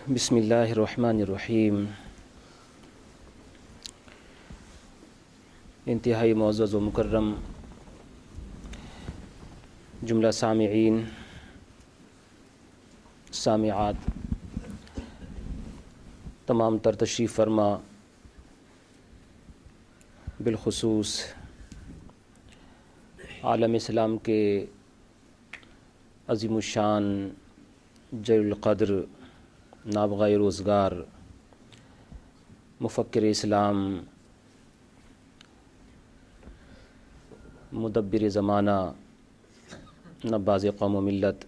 بسم اللہ الرحمن الرحیم۔ انتہائی معزز و مکرم جملہ سامعین، سامعات، تمام تر تشریف فرما، بالخصوص عالم اسلام کے عظیم الشان، جلیل القدر، نابغہ روزگار، مفکر اسلام، مدبر زمانہ، نباز قوم و ملت،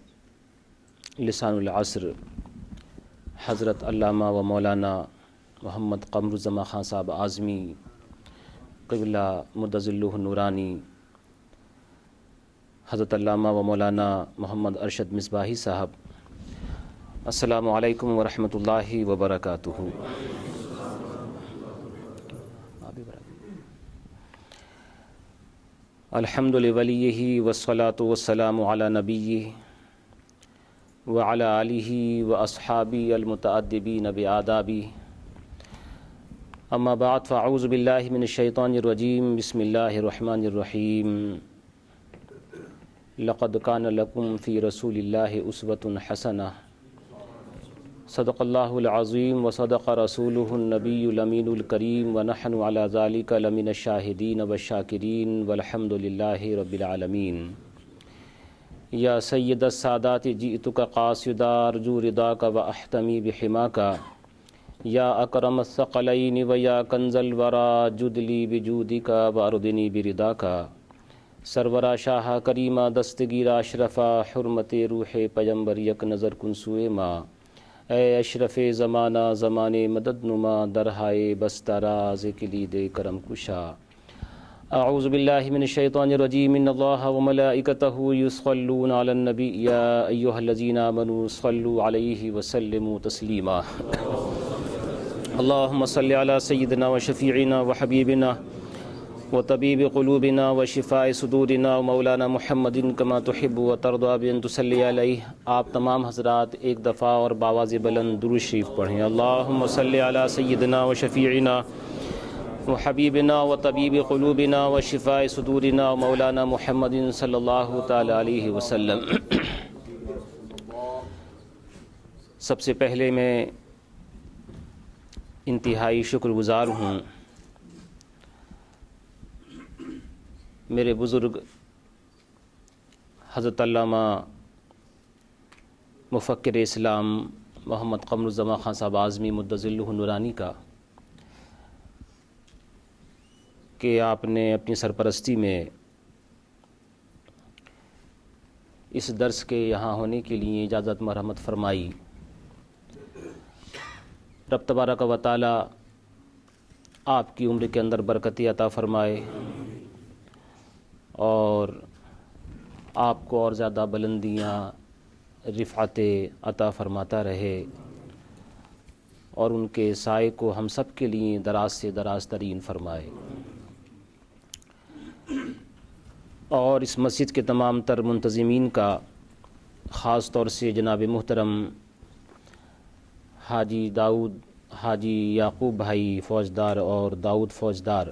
لسان العصر، حضرت علامہ و مولانا محمد قمر الزمان خان صاحب اعظمی قبلہ مدظلہ النورانی، حضرت علامہ و مولانا محمد ارشد مصباحی صاحب، السلام علیکم ورحمۃ اللہ وبرکاتہ۔ الحمد لولیہ والصلاة والسلام علی نبیہ وعلی آلہ واصحابہ المتأدبین بآدابہ، اما بعد فاعوذ باللہ من الشیطان الرجیم، بسم اللہ الرحمن الرحیم۔ لقد کان لکم فی رسول اللہ اسوۃ حسنہ، صدق اللہ العظیم وصدق رسولہ النبی الامین الکریم، ونحن علی ذلک لمن الشاہدین والشاکرین، والحمد للہ رب العالمین۔ یا سید السادات جئتک قاصدا ارجو رضاک واحتمی بحماک، یا اکرم الثقلین ویا کنز الورا جد لی بجودک واردنی برضاک۔ سرورا شاہ کریمہ دستگیر اشرفا، حرمت روح پیمبر یک نظر کن سوئے ما، اے اشرف زمانہ زمان مدد نما، درہائے بستہ راز کلید کرم کشا۔ اعوذ باللہ من الشیطان الرجیم، ان اللہ وملائکتہ یصلون علی النبی یا ایہا الذین آمنوا صلوا علیہ وسلموا تسلیما۔ اللہم صل علی سیدنا وشفیعنا وحبیبنا وطبیب قلوبنا وشفاء صدورنا ومولانا محمد کما تحب وترضى بأن تصلی علیہ۔ آپ تمام حضرات ایک دفعہ اور بآواز بلند درود شریف پڑھیں۔ اللہم صل علی سیدنا وشفیعنا وحبیبنا وطبیب قلوبنا وشفاء صدورنا ومولانا محمد صلی اللہ تعالی علیہ وسلم۔ سب سے پہلے میں انتہائی شکر گزار ہوں میرے بزرگ حضرت علامہ مفکر اسلام محمد قمر الزمان خان صاحب اعظمی مدظلہ النورانی کا، کہ آپ نے اپنی سرپرستی میں اس درس کے یہاں ہونے کے لیے اجازت مرحمت فرمائی۔ رب تبارک و تعالی آپ کی عمر کے اندر برکتی عطا فرمائے اور آپ کو اور زیادہ بلندیاں، رفعتیں عطا فرماتا رہے، اور ان کے سائے کو ہم سب کے لیے دراز سے دراز ترین فرمائے، اور اس مسجد کے تمام تر منتظمین کا، خاص طور سے جناب محترم حاجی داؤد، حاجی یعقوب بھائی فوجدار اور داؤد فوجدار،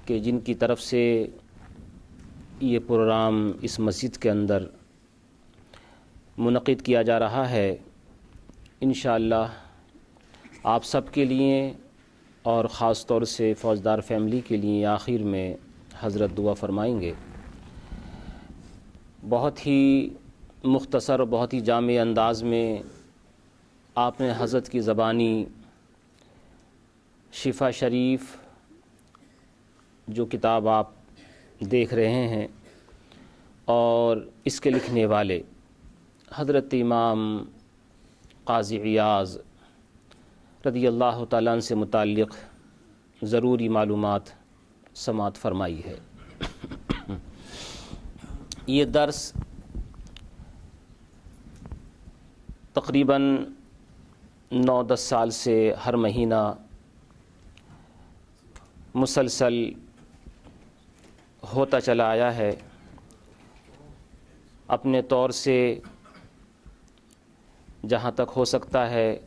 کہ جن کی طرف سے یہ پروگرام اس مسجد کے اندر منعقد کیا جا رہا ہے، انشاءاللہ آپ سب کے لیے اور خاص طور سے فوجدار فیملی کے لیے آخر میں حضرت دعا فرمائیں گے۔ بہت ہی مختصر اور بہت ہی جامع انداز میں آپ نے حضرت کی زبانی شفا شریف، جو کتاب آپ دیکھ رہے ہیں، اور اس کے لکھنے والے حضرت امام قاضی عیاض رضی اللہ تعالیٰ عنہ سے متعلق ضروری معلومات سماعت فرمائی ہے۔ یہ درس تقریباً 9-10 سال سے ہر مہینہ مسلسل ہوتا چلا آیا ہے۔ اپنے طور سے جہاں تک ہو سکتا ہے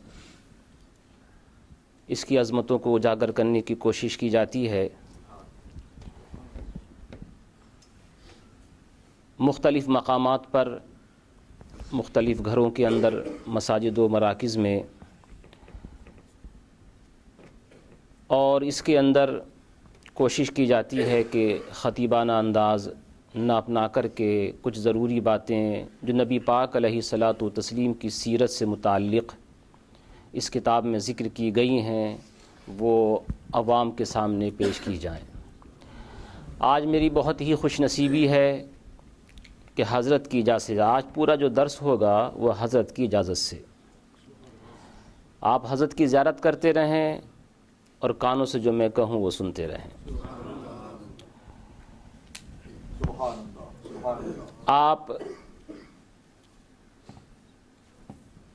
اس کی عظمتوں کو اجاگر کرنے کی کوشش کی جاتی ہے۔ مختلف مقامات پر، مختلف گھروں کے اندر، مساجد و مراکز میں، اور اس کے اندر کوشش کی جاتی ہے کہ خطیبانہ انداز نہ اپنا کر کے کچھ ضروری باتیں جو نبی پاک علیہ الصلاۃ والتسلیم کی سیرت سے متعلق اس کتاب میں ذکر کی گئی ہیں وہ عوام کے سامنے پیش کی جائیں۔ آج میری بہت ہی خوش نصیبی ہے کہ حضرت کی اجازت سے آج پورا جو درس ہوگا وہ حضرت کی اجازت سے، آپ حضرت کی زیارت کرتے رہیں اور کانوں سے جو میں کہوں وہ سنتے رہیں۔ آپ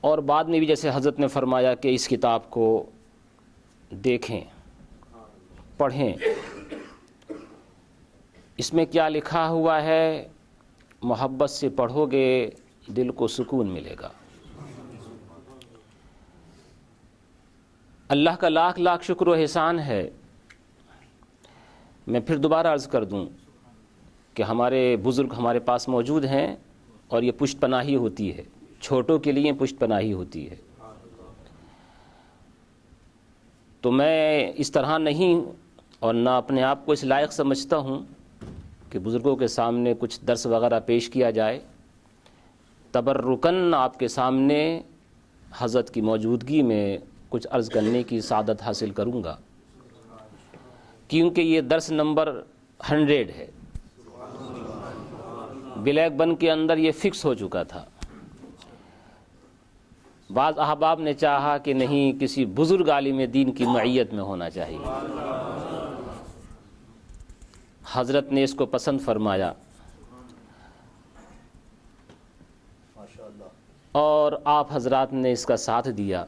اور بعد میں بھی جیسے حضرت نے فرمایا کہ اس کتاب کو دیکھیں، پڑھیں، اس میں کیا لکھا ہوا ہے، محبت سے پڑھو گے دل کو سکون ملے گا۔ اللہ کا لاکھ لاکھ شکر و احسان ہے۔ میں پھر دوبارہ عرض کر دوں کہ ہمارے بزرگ ہمارے پاس موجود ہیں اور یہ پشت پناہی ہوتی ہے، چھوٹوں کے لیے پشت پناہی ہوتی ہے۔ تو میں اس طرح نہیں اور نہ اپنے آپ کو اس لائق سمجھتا ہوں کہ بزرگوں کے سامنے کچھ درس وغیرہ پیش کیا جائے۔ تبرکاً آپ کے سامنے حضرت کی موجودگی میں کچھ عرض کرنے کی سعادت حاصل کروں گا، کیونکہ یہ درس نمبر 100 ہے۔ بلیک بن کے اندر یہ فکس ہو چکا تھا۔ بعض احباب نے چاہا کہ نہیں، کسی بزرگ عالم دین کی معیت میں ہونا چاہیے۔ حضرت نے اس کو پسند فرمایا اور آپ حضرات نے اس کا ساتھ دیا۔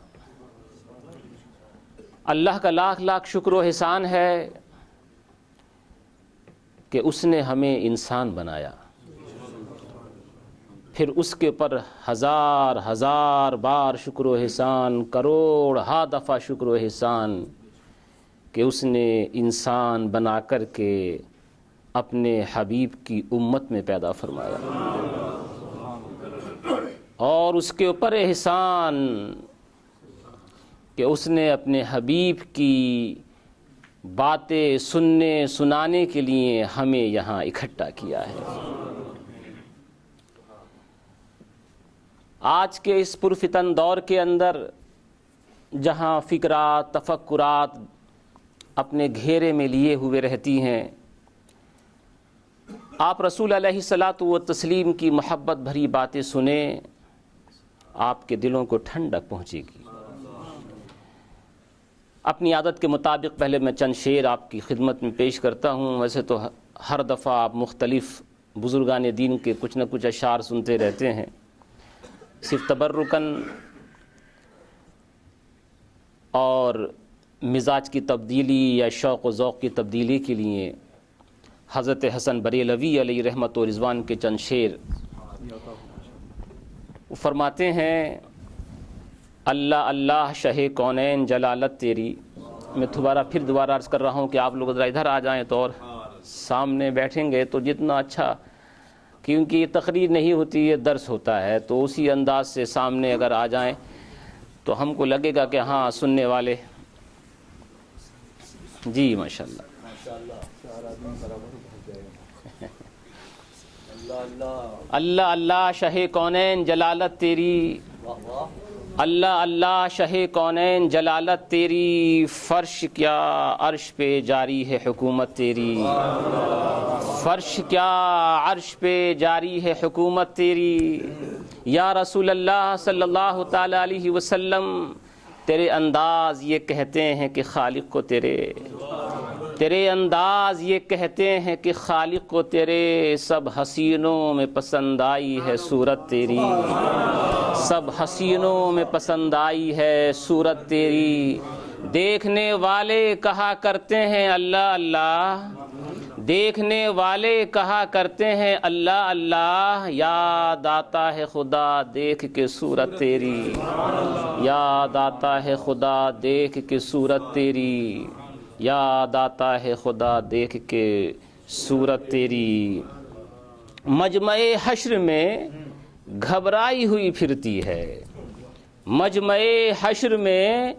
اللہ کا لاکھ لاکھ شکر و احسان ہے کہ اس نے ہمیں انسان بنایا، پھر اس کے اوپر ہزار ہزار بار شکر و احسان، کروڑ ہا دفعہ شکر و احسان کہ اس نے انسان بنا کر کے اپنے حبیب کی امت میں پیدا فرمایا، اور اس کے اوپر احسان کہ اس نے اپنے حبیب کی باتیں سننے سنانے کے لیے ہمیں یہاں اکٹھا کیا ہے۔ آج کے اس پرفتن دور کے اندر جہاں فکرات، تفکرات اپنے گھیرے میں لیے ہوئے رہتی ہیں، آپ رسول علیہ الصلاۃ والتسلیم کی محبت بھری باتیں سنیں، آپ کے دلوں کو ٹھنڈک پہنچے گی۔ اپنی عادت کے مطابق پہلے میں چند شعر آپ کی خدمت میں پیش کرتا ہوں۔ ویسے تو ہر دفعہ آپ مختلف بزرگان دین کے کچھ نہ کچھ اشعار سنتے رہتے ہیں، صرف تبرکاً اور مزاج کی تبدیلی یا شوق و ذوق کی تبدیلی کے لیے حضرت حسن بریلوی علیہ رحمت و رضوان کے چند شعر وہ فرماتے ہیں: اللہ اللہ شہ کونین جلالت تیری۔ میں دوبارہ عرض کر رہا ہوں کہ آپ لوگ ذرا ادھر آ جائیں تو اور سامنے بیٹھیں گے تو جتنا اچھا، کیونکہ یہ تقریر نہیں ہوتی، یہ درس ہوتا ہے، تو اسی انداز سے سامنے اگر آ جائیں تو ہم کو لگے گا کہ ہاں سننے والے۔ جی ماشاءاللہ۔ اللہ اللہ شہ کونین جلالت تیری، اللہ اللہ شہ کونین جلالت تیری، فرش کیا عرش پہ جاری ہے حکومت تیری، فرش کیا عرش پہ جاری ہے حکومت تیری۔ یا رسول اللہ صلی اللہ تعالی علیہ وسلم، تیرے انداز یہ کہتے ہیں کہ خالق کو تیرے انداز یہ کہتے ہیں کہ خالق کو تیرے، سب حسینوں میں پسند آئی ہے صورت تیری، سب حسینوں میں پسند آئی ہے صورت تیری۔ دیکھنے والے کہا کرتے ہیں اللہ اللہ، دیکھنے والے کہا کرتے ہیں اللہ اللہ، یاد آتا ہے خدا دیکھ کے صورت تیری، یاد آتا ہے خدا دیکھ کے صورت تیری، یاد آتا ہے خدا دیکھ کے صورت تیری۔ مجمع حشر میں گھبرائی ہوئی پھرتی ہے، مجمع حشر میں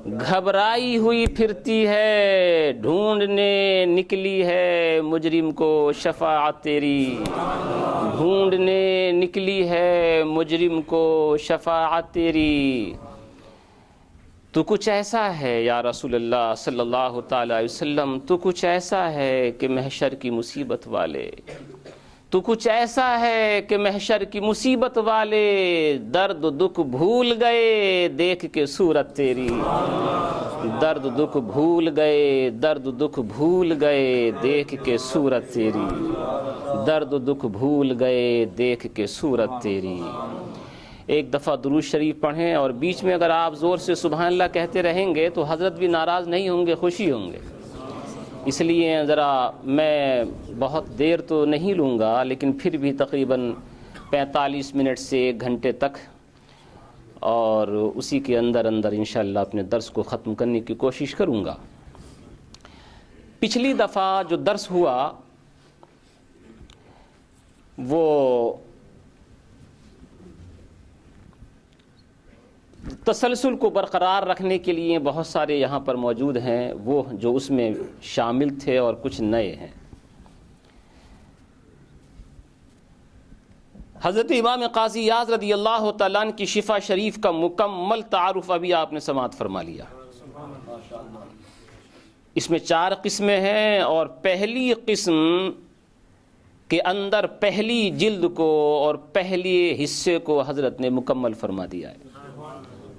گھبرائی ہوئی پھرتی ہے، ڈھونڈنے نکلی ہے مجرم کو شفاعت تیری، ڈھونڈنے نکلی ہے مجرم کو شفاعت تیری۔ تو کچھ ایسا ہے یا رسول اللہ صلی اللہ تعالی علیہ وسلم، تو کچھ ایسا ہے کہ محشر کی مصیبت والے، تو کچھ ایسا ہے کہ محشر کی مصیبت والے درد دکھ بھول گئے دیکھ کے صورت تیری، درد دکھ بھول گئے، درد دکھ بھول گئے دیکھ کے صورت تیری، درد دکھ بھول گئے دیکھ کے صورت تیری۔ ایک دفعہ درود شریف پڑھیں، اور بیچ میں اگر آپ زور سے سبحان اللہ کہتے رہیں گے تو حضرت بھی ناراض نہیں ہوں گے، خوشی ہوں گے۔ اس لیے ذرا میں بہت دیر تو نہیں لوں گا، لیکن پھر بھی تقریباً 45 منٹ سے 1 گھنٹے تک، اور اسی کے اندر انشاءاللہ اپنے درس کو ختم کرنے کی کوشش کروں گا۔ پچھلی دفعہ جو درس ہوا وہ تسلسل کو برقرار رکھنے کے لیے بہت سارے یہاں پر موجود ہیں، وہ جو اس میں شامل تھے اور کچھ نئے ہیں۔ حضرت امام قاضی یاز رضی اللہ تعالیٰ عنہ کی شفا شریف کا مکمل تعارف ابھی آپ نے سماعت فرما لیا۔ اس میں 4 قسمیں ہیں، اور پہلی قسم کے اندر پہلی جلد کو اور پہلے حصے کو حضرت نے مکمل فرما دیا ہے۔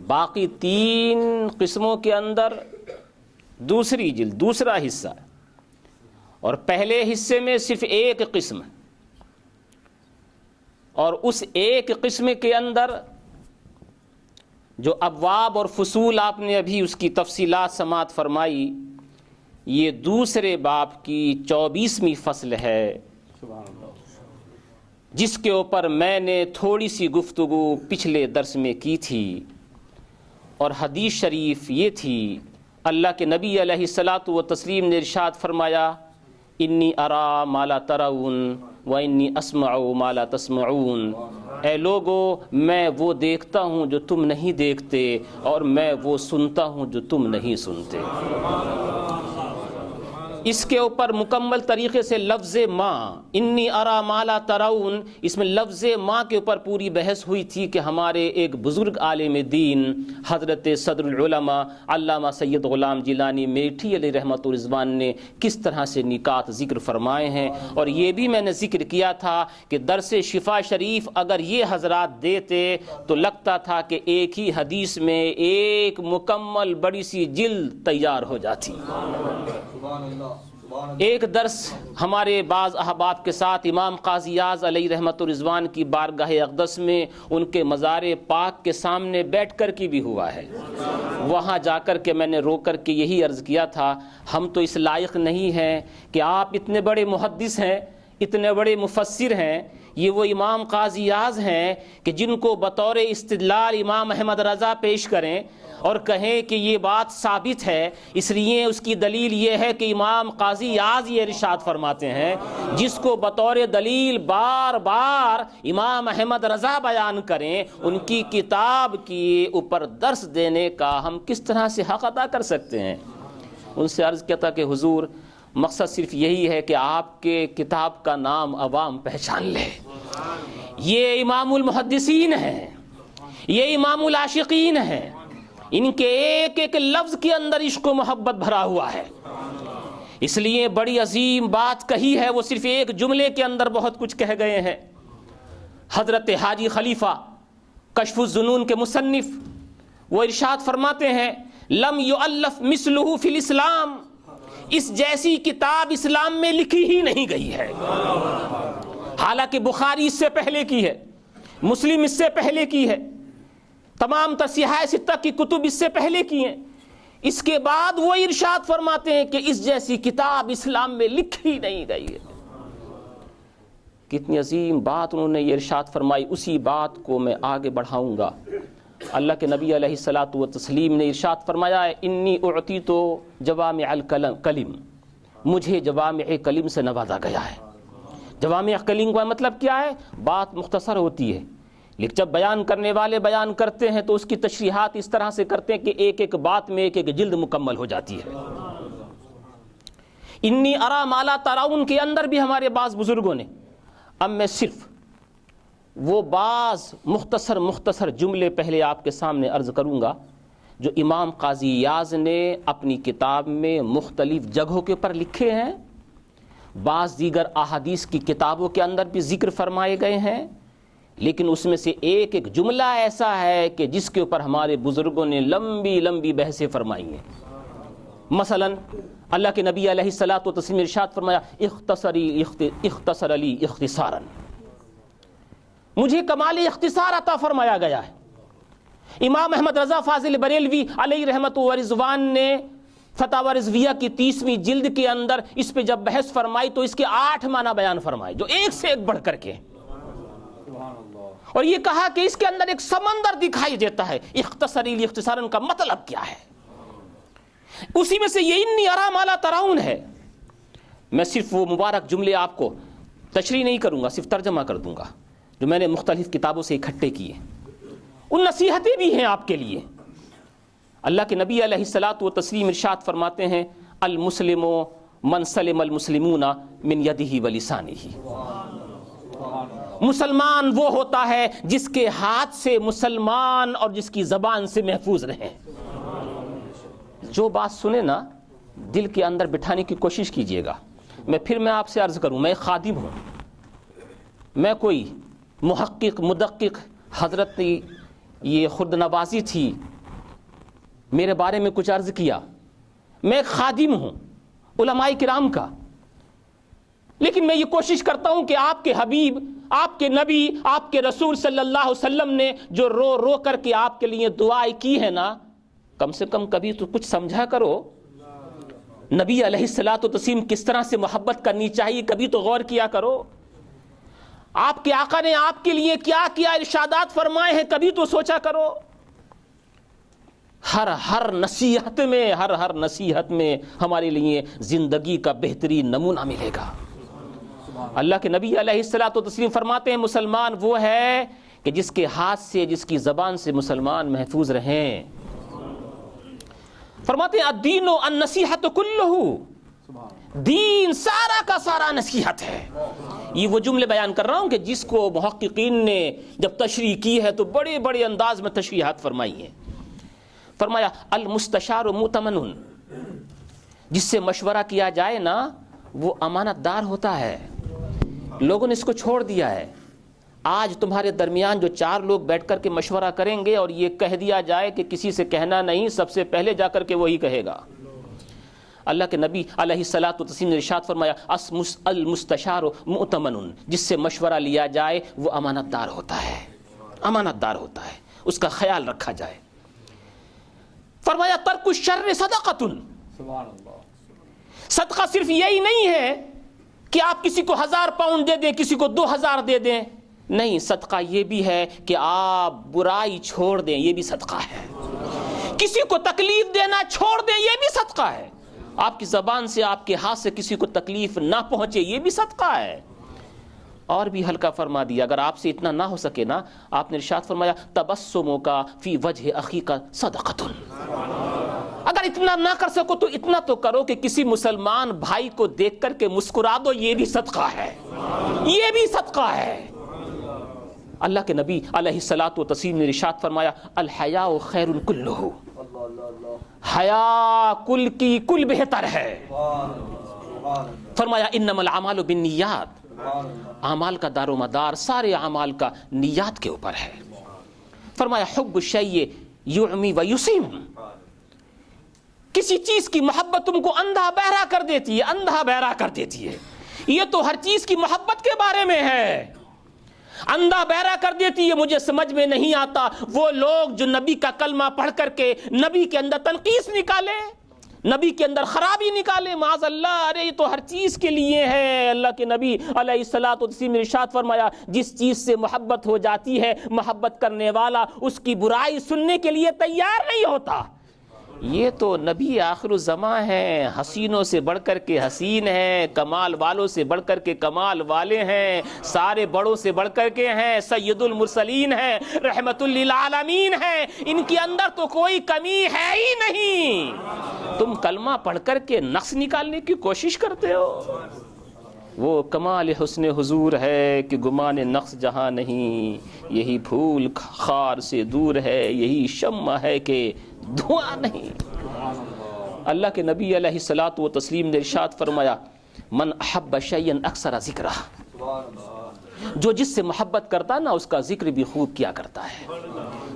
باقی 3 قسموں کے اندر دوسری جلد، دوسرا حصہ، اور پہلے حصے میں صرف 1 قسم، اور اس 1 قسم کے اندر جو ابواب اور فصول آپ نے ابھی اس کی تفصیلات سماعت فرمائی، یہ دوسرے باب کی 24ویں فصل ہے، جس کے اوپر میں نے تھوڑی سی گفتگو پچھلے درس میں کی تھی، اور حدیث شریف یہ تھی، اللہ کے نبی علیہ الصلاۃ والتسلیم نے ارشاد فرمایا، انی ارا ما لا ترون و انی اسمع ما لا تسمعون، اے لوگو میں وہ دیکھتا ہوں جو تم نہیں دیکھتے، اور میں وہ سنتا ہوں جو تم نہیں سنتے۔ اس کے اوپر مکمل طریقے سے لفظ ما، انی ارا ما لا ترون، اس میں لفظ ما کے اوپر پوری بحث ہوئی تھی کہ ہمارے ایک بزرگ عالم دین حضرت صدر العلماء علامہ سید غلام جیلانی میٹھی علیہ رحمۃ الرضوان نے کس طرح سے نکات ذکر فرمائے ہیں، اور یہ بھی میں نے ذکر کیا تھا کہ درس شفا شریف اگر یہ حضرات دیتے تو لگتا تھا کہ ایک ہی حدیث میں ایک مکمل بڑی سی جلد تیار ہو جاتی۔ ایک درس ہمارے بعض احباب کے ساتھ امام قاضی یاز علیہ رحمۃ الرضوان کی بارگاہ اقدس میں ان کے مزار پاک کے سامنے بیٹھ کر کے بھی ہوا ہے۔ وہاں جا کر کے میں نے رو کر کے یہی عرض کیا تھا، ہم تو اس لائق نہیں ہیں کہ آپ اتنے بڑے محدث ہیں، اتنے بڑے مفسر ہیں، یہ وہ امام قاضی یاز ہیں کہ جن کو بطور استدلال امام احمد رضا پیش کریں اور کہیں کہ یہ بات ثابت ہے، اس لیے اس کی دلیل یہ ہے کہ امام قاضی یاز یہ ارشاد فرماتے ہیں، جس کو بطور دلیل بار بار امام احمد رضا بیان کریں، ان کی کتاب کے اوپر درس دینے کا ہم کس طرح سے حق ادا کر سکتے ہیں؟ ان سے عرض کیا تھا کہ حضور مقصد صرف یہی ہے کہ آپ کے کتاب کا نام عوام پہچان لے، یہ امام المحدثین ہیں، یہ امام العاشقین ہیں، ان کے ایک ایک لفظ کے اندر عشق و محبت بھرا ہوا ہے، اس لیے بڑی عظیم بات کہی ہے، وہ صرف ایک جملے کے اندر بہت کچھ کہہ گئے ہیں۔ حضرت حاجی خلیفہ کشف الظنون کے مصنف وہ ارشاد فرماتے ہیں، لم یؤلف مثلہ فی الاسلام، اس جیسی کتاب اسلام میں لکھی ہی نہیں گئی ہے۔ حالانکہ بخاری اس سے پہلے کی ہے، مسلم اس سے پہلے کی ہے، تمام تصحیح ستہ کی کتب اس سے پہلے کی ہیں، اس کے بعد وہ ارشاد فرماتے ہیں کہ اس جیسی کتاب اسلام میں لکھی نہیں گئی ہے۔ کتنی عظیم بات انہوں نے یہ ارشاد فرمائی، اسی بات کو میں آگے بڑھاؤں گا۔ اللہ کے نبی علیہ الصلاۃ والتسلیم نے ارشاد فرمایا ہے انی اعطیت جوامع الکلم، مجھے جوامع کلم سے نوازا گیا ہے۔ جوامع کلم کا مطلب کیا ہے؟ بات مختصر ہوتی ہے، لیکن جب بیان کرنے والے بیان کرتے ہیں تو اس کی تشریحات اس طرح سے کرتے ہیں کہ ایک ایک بات میں ایک ایک جلد مکمل ہو جاتی ہے۔ انی ارا ما لا ترون کے اندر بھی ہمارے بعض بزرگوں نے، اب میں صرف وہ بعض مختصر جملے پہلے آپ کے سامنے عرض کروں گا جو امام قاضی ایاز نے اپنی کتاب میں مختلف جگہوں کے اوپر لکھے ہیں، بعض دیگر احادیث کی کتابوں کے اندر بھی ذکر فرمائے گئے ہیں، لیکن اس میں سے ایک ایک جملہ ایسا ہے کہ جس کے اوپر ہمارے بزرگوں نے لمبی لمبی بحثیں فرمائی ہیں۔ مثلا اللہ کے نبی علیہ الصلاۃ والتسلیم ارشاد فرمایا اختصر علی اختصارا، مجھے کمال اختصار عطا فرمایا گیا ہے۔ امام احمد رضا فاضل بریلوی علیہ رحمت و رضوان نے فتاوی رضویہ کی 30ویں جلد کے اندر اس پہ جب بحث فرمائی تو اس کے 8 معنی بیان فرمائے جو ایک سے ایک بڑھ کر کے، اور یہ کہا کہ اس کے اندر ایک سمندر دکھائی دیتا ہے۔ اختصری اختصارن کا مطلب کیا ہے؟ اسی میں سے یہ انی ارا ما لا ترون ہے۔ میں صرف وہ مبارک جملے آپ کو تشریح نہیں کروں گا، صرف ترجمہ کر دوں گا جو میں نے مختلف کتابوں سے اکٹھے کیے، ان نصیحتیں بھی ہیں آپ کے لیے۔ اللہ کے نبی علیہ الصلاۃ والتسلیم ارشاد فرماتے ہیں المسلم من سلم المسلمون من یدہ ولسانہ، مسلمان وہ ہوتا ہے جس کے ہاتھ سے مسلمان اور جس کی زبان سے محفوظ رہیں۔ جو بات سنے نا دل کے اندر بٹھانے کی کوشش کیجئے گا۔ میں آپ سے عرض کروں، میں ایک خادم ہوں، میں کوئی محقق مدقق حضرت یہ خرد نوازی تھی میرے بارے میں کچھ عرض کیا، میں ایک خادم ہوں علماء کرام کا، لیکن میں یہ کوشش کرتا ہوں کہ آپ کے حبیب، آپ کے نبی، آپ کے رسول صلی اللہ علیہ وسلم نے جو رو رو کر کے آپ کے لیے دعائیں کی ہے نا، کم سے کم کبھی تو کچھ سمجھا کرو۔ نبی علیہ الصلاۃ والتسلیم کس طرح سے محبت کرنی چاہیے کبھی تو غور کیا کرو۔ آپ کے آقا نے آپ کے لیے کیا کیا ارشادات فرمائے ہیں کبھی تو سوچا کرو۔ ہر نصیحت میں ہمارے لیے زندگی کا بہترین نمونہ ملے گا۔ اللہ کے نبی علیہ الصلاۃ والتسلیم فرماتے ہیں مسلمان وہ ہے کہ جس کے ہاتھ سے جس کی زبان سے مسلمان محفوظ رہیں۔ فرماتے ہیں الدین النصیحت کلہ، دین سارا کا سارا نصیحت ہے۔ یہ وہ جملے بیان کر رہا ہوں کہ جس کو محققین نے جب تشریح کی ہے تو بڑے بڑے انداز میں تشریحات فرمائی ہیں۔ فرمایا المستشار مؤتمن، جس سے مشورہ کیا جائے نا وہ امانت دار ہوتا ہے۔ لوگوں نے اس کو چھوڑ دیا ہے۔ آج تمہارے درمیان جو 4 لوگ بیٹھ کر کے مشورہ کریں گے اور یہ کہہ دیا جائے کہ کسی سے کہنا نہیں، سب سے پہلے جا کر کے وہی کہے گا۔ اللہ کے نبی علیہ الصلاۃ والتسلیم نے ارشاد فرمایا المستشار مؤتمن، جس سے مشورہ لیا جائے وہ امانت دار ہوتا ہے، امانت دار ہوتا ہے، اس کا خیال رکھا جائے۔ فرمایا ترک الشر صدقۃ، صدقہ صرف یہی نہیں ہے کہ آپ کسی کو 1000 پاؤنڈ دے دیں، کسی کو 2000 دے دیں، نہیں، صدقہ یہ بھی ہے کہ آپ برائی چھوڑ دیں، یہ بھی صدقہ ہے۔ کسی کو تکلیف دینا چھوڑ دیں، یہ بھی صدقہ ہے۔ آپ کی زبان سے آپ کے ہاتھ سے کسی کو تکلیف نہ پہنچے، یہ بھی صدقہ ہے۔ اور بھی ہلکا فرما دیا، اگر آپ سے اتنا نہ ہو سکے نا، آپ نے ارشاد فرمایا تبسموں کا فی وجہ اخی کا صدقۃ، اگر اتنا نہ کر سکو تو اتنا تو کرو کہ کسی مسلمان بھائی کو دیکھ کر کے مسکرا دو، یہ بھی صدقہ ہے، یہ بھی صدقہ ہے۔ اللہ کے نبی علیہ الصلاۃ والتسلیم نے ارشاد فرمایا الحیاء خیر کلہ، حیا کل کی کل بہتر ہے۔ فرمایا انما الاعمال بالنیات، اعمال کا دار و مدار سارے اعمال کا نیات کے اوپر ہے۔ فرمایا حب الشیء یعمی و یسم، کسی چیز کی محبت تم کو اندھا بہرا کر دیتی ہے، اندھا بہرا کر دیتی ہے۔ یہ تو ہر چیز کی محبت کے بارے میں ہے۔ اندھا بہرا کر دیتی ہے، مجھے سمجھ میں نہیں آتا۔ وہ لوگ جو نبی کا کلمہ پڑھ کر کے نبی کے اندر تنقیص نکالے، نبی کے اندر خرابی نکالے، معاذ اللہ، ارے یہ تو ہر چیز کے لیے ہے۔ اللہ کے نبی علیہ الصلوۃ والتسلیم نے ارشاد فرمایا، جس چیز سے محبت ہو جاتی ہے، محبت کرنے والا اس کی برائی سننے کے لیے تیار نہیں ہوتا۔ یہ تو نبی آخر الزماں ہیں، حسینوں سے بڑھ کر کے حسین ہیں، کمال والوں سے بڑھ کر کے کمال والے ہیں، سارے بڑوں سے بڑھ کر کے ہیں، سید المرسلین ہیں، رحمت للعالمین ہیں، ان کے اندر تو کوئی کمی ہے ہی نہیں۔ تم کلمہ پڑھ کر کے نقص نکالنے کی کوشش کرتے ہو۔ وہ کمال حسن حضور ہے کہ گمان نقص جہاں نہیں، یہی پھول خار سے دور ہے، یہی شمع ہے کہ دھواں نہیں۔ اللہ کے نبی علیہ الصلوۃ والتسلیم نے ارشاد فرمایا، من احب شیئا اکثر ذکرہ، جو جس سے محبت کرتا نا اس کا ذکر بھی خوب کیا کرتا ہے۔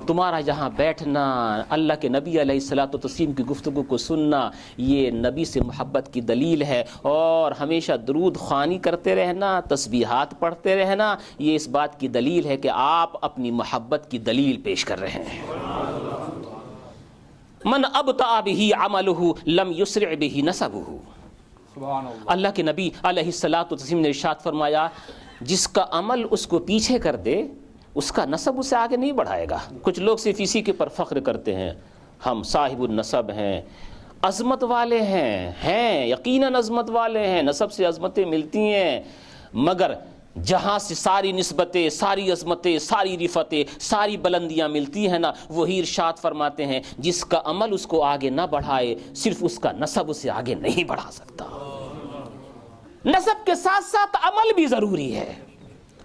تمہارا یہاں بیٹھنا، اللہ کے نبی علیہ الصلوۃ والتسلیم کی گفتگو کو سننا، یہ نبی سے محبت کی دلیل ہے۔ اور ہمیشہ درود خوانی کرتے رہنا، تسبیحات پڑھتے رہنا، یہ اس بات کی دلیل ہے کہ آپ اپنی محبت کی دلیل پیش کر رہے ہیں۔ من ابطأ به عمله لم يسرع به نسبه، اللہ کے نبی علیہ الصلوۃ والتسلیم نے ارشاد فرمایا، جس کا عمل اس کو پیچھے کر دے اس کا نسب اسے آگے نہیں بڑھائے گا۔ کچھ لوگ صرف اسی کے پر فخر کرتے ہیں، ہم صاحب النسب ہیں، عظمت والے ہیں یقیناً عظمت والے ہیں، نسب سے عظمتیں ملتی ہیں، مگر جہاں سے ساری نسبتیں، ساری عظمتیں، ساری رفتیں، ساری بلندیاں ملتی ہیں نا، وہی ارشاد فرماتے ہیں جس کا عمل اس کو آگے نہ بڑھائے، صرف اس کا نسب اسے آگے نہیں بڑھا سکتا۔ نسب کے ساتھ ساتھ عمل بھی ضروری ہے،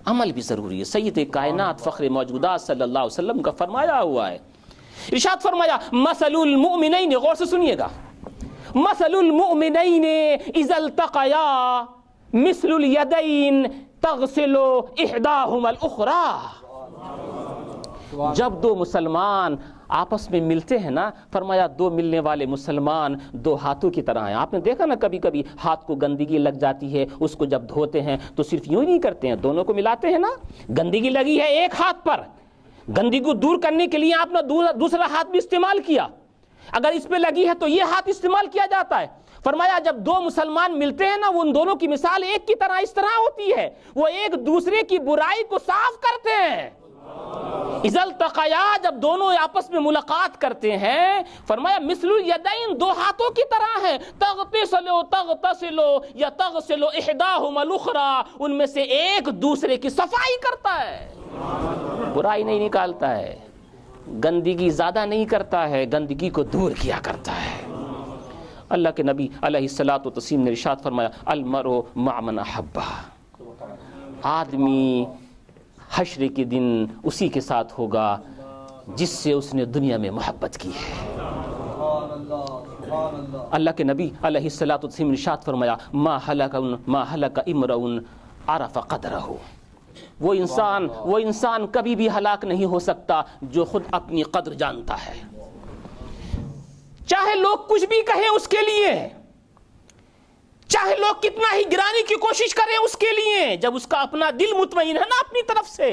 عمل بھی ضروری ہے۔ سید کائنات فخر موجودات صلی اللہ علیہ وسلم کا فرمایا ہوا ہے، ارشاد فرمایا، مثل المؤمنین، غور سے سنیے گا، مثل المؤمنین اذا التقیا مثل الیدین تغسل احداہما الاخری۔ جب دو مسلمان آپس میں ملتے ہیں نا، فرمایا دو ملنے والے مسلمان دو ہاتھوں کی طرح ہیں۔ آپ نے دیکھا نا کبھی کبھی ہاتھ کو گندگی لگ جاتی ہے، اس کو جب دھوتے ہیں تو صرف یوں ہی نہیں کرتے ہیں، دونوں کو ملاتے ہیں نا۔ گندگی لگی ہے ایک ہاتھ پر، گندگی کو دور کرنے کے لیے آپ نے دوسرا ہاتھ بھی استعمال کیا، اگر اس پہ لگی ہے تو یہ ہاتھ استعمال کیا جاتا ہے۔ فرمایا جب دو مسلمان ملتے ہیں نا، وہ ان دونوں کی مثال ایک کی طرح اس طرح ہوتی ہے، وہ ایک دوسرے کی برائی کو صاف کرتے ہیں۔ اذا التقیا، جب دونوں آپس میں ملاقات کرتے ہیں، فرمایا مثل الیدین، دو ہاتھوں کی طرح ہیں، تغتسل یا تغسل احداہما الاخری، ان میں سے ایک دوسرے کی صفائی کرتا ہے، برائی نہیں نکالتا ہے، گندگی زیادہ نہیں کرتا ہے، گندگی کو دور کیا کرتا ہے۔ اللہ کے نبی علیہ الصلوۃ والتسلیم نے ارشاد فرمایا، المرء مع من احبہ، آدمی حشر کے دن اسی کے ساتھ ہوگا جس سے اس نے دنیا میں محبت کی ہے۔ اللہ کے نبی علیہ الصلوۃ والتسلیم نے ارشاد فرمایا، ما ہلک امرؤ عرف قدرہ، وہ انسان کبھی بھی ہلاک نہیں ہو سکتا جو خود اپنی قدر جانتا ہے، چاہے لوگ کچھ بھی کہیں اس کے لیے، چاہے لوگ کتنا ہی گرانے کی کوشش کریں اس کے لیے، جب اس کا اپنا دل مطمئن ہے نا اپنی طرف سے،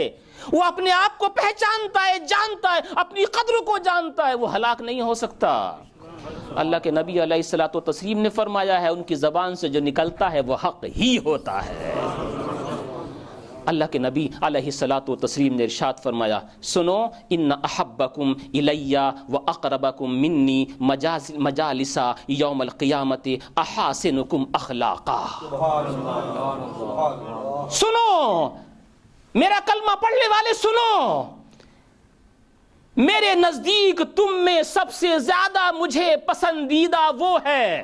وہ اپنے آپ کو پہچانتا ہے، جانتا ہے، اپنی قدر کو جانتا ہے، وہ ہلاک نہیں ہو سکتا۔ اللہ کے نبی علیہ الصلوۃ والتسلیم نے فرمایا ہے، ان کی زبان سے جو نکلتا ہے وہ حق ہی ہوتا ہے۔ اللہ کے نبی علیہ الصلوۃ والتسلیم نے ارشاد فرمایا، سنو، ان احبکم الی و اقربکم منی مجالسا یوم القیامت احاسنکم اخلاقا۔ سنو میرا کلمہ پڑھنے والے، سنو، میرے نزدیک تم میں سب سے زیادہ مجھے پسندیدہ وہ ہے،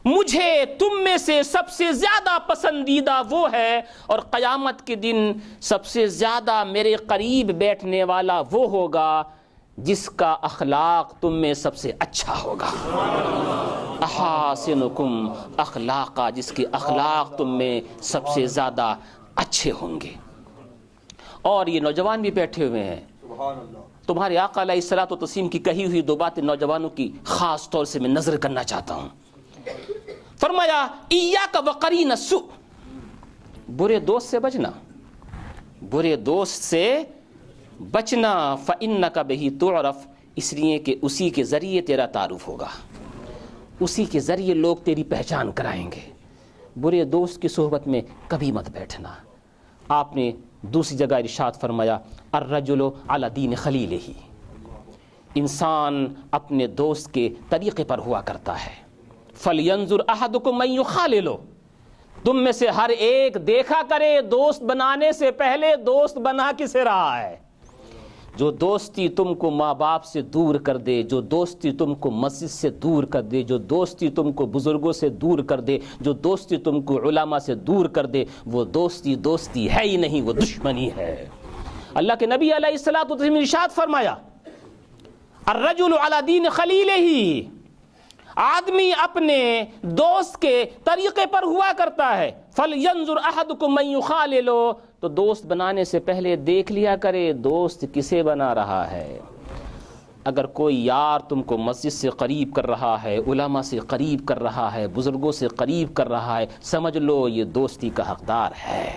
مجھے تم میں سے سب سے زیادہ پسندیدہ وہ ہے، اور قیامت کے دن سب سے زیادہ میرے قریب بیٹھنے والا وہ ہوگا جس کا اخلاق تم میں سب سے اچھا ہوگا۔ احاسنکم اخلاقا، جس کے اخلاق تم میں سب سے زیادہ اچھے ہوں گے۔ اور یہ نوجوان بھی بیٹھے ہوئے ہیں، تمہارے آقا علیہ الصلوۃ والتسلیم کی کہی ہوئی دو باتیں نوجوانوں کی خاص طور سے میں نظر کرنا چاہتا ہوں۔ فرمایا، ایاک وقرین السوء، برے دوست سے بچنا، برے دوست سے بچنا، فَإِنَّكَ بِهِ تُعْرَفُ، اس لیے کہ اسی کے ذریعے تیرا تعارف ہوگا، اسی کے ذریعے لوگ تیری پہچان کرائیں گے۔ برے دوست کی صحبت میں کبھی مت بیٹھنا۔ آپ نے دوسری جگہ ارشاد فرمایا الرجل علی دین خلیلہ، انسان اپنے دوست کے طریقے پر ہوا کرتا ہے۔ فَلْيَنْظُرْ أَحَدُكُمْ مَنْ يُخَالِلُ، تم میں سے ہر ایک دیکھا کرے دوست بنانے سے پہلے دوست بنا کسے رہا ہے۔ جو دوستی تم کو ماں باپ سے دور کر دے، جو دوستی تم کو مسجد سے دور کر دے، جو دوستی تم کو بزرگوں سے دور کر دے، جو دوستی تم کو علماء سے دور کر دے، وہ دوستی دوستی ہے ہی نہیں، وہ دشمنی ہے۔ اللہ کے نبی علیہ الصلوۃ والتسلیم نے ارشاد فرمایا الرجل علی دین خلیلہ، آدمی اپنے دوست کے طریقے پر ہوا کرتا ہے۔ فَلْيَنْظُرْ أَحَدُكُمْ مَنْ يُخَالِلُ، تو دوست بنانے سے پہلے دیکھ لیا کرے دوست کسے بنا رہا ہے۔ اگر کوئی یار تم کو مسجد سے قریب کر رہا ہے، علماء سے قریب کر رہا ہے، بزرگوں سے قریب کر رہا ہے، سمجھ لو یہ دوستی کا حقدار ہے۔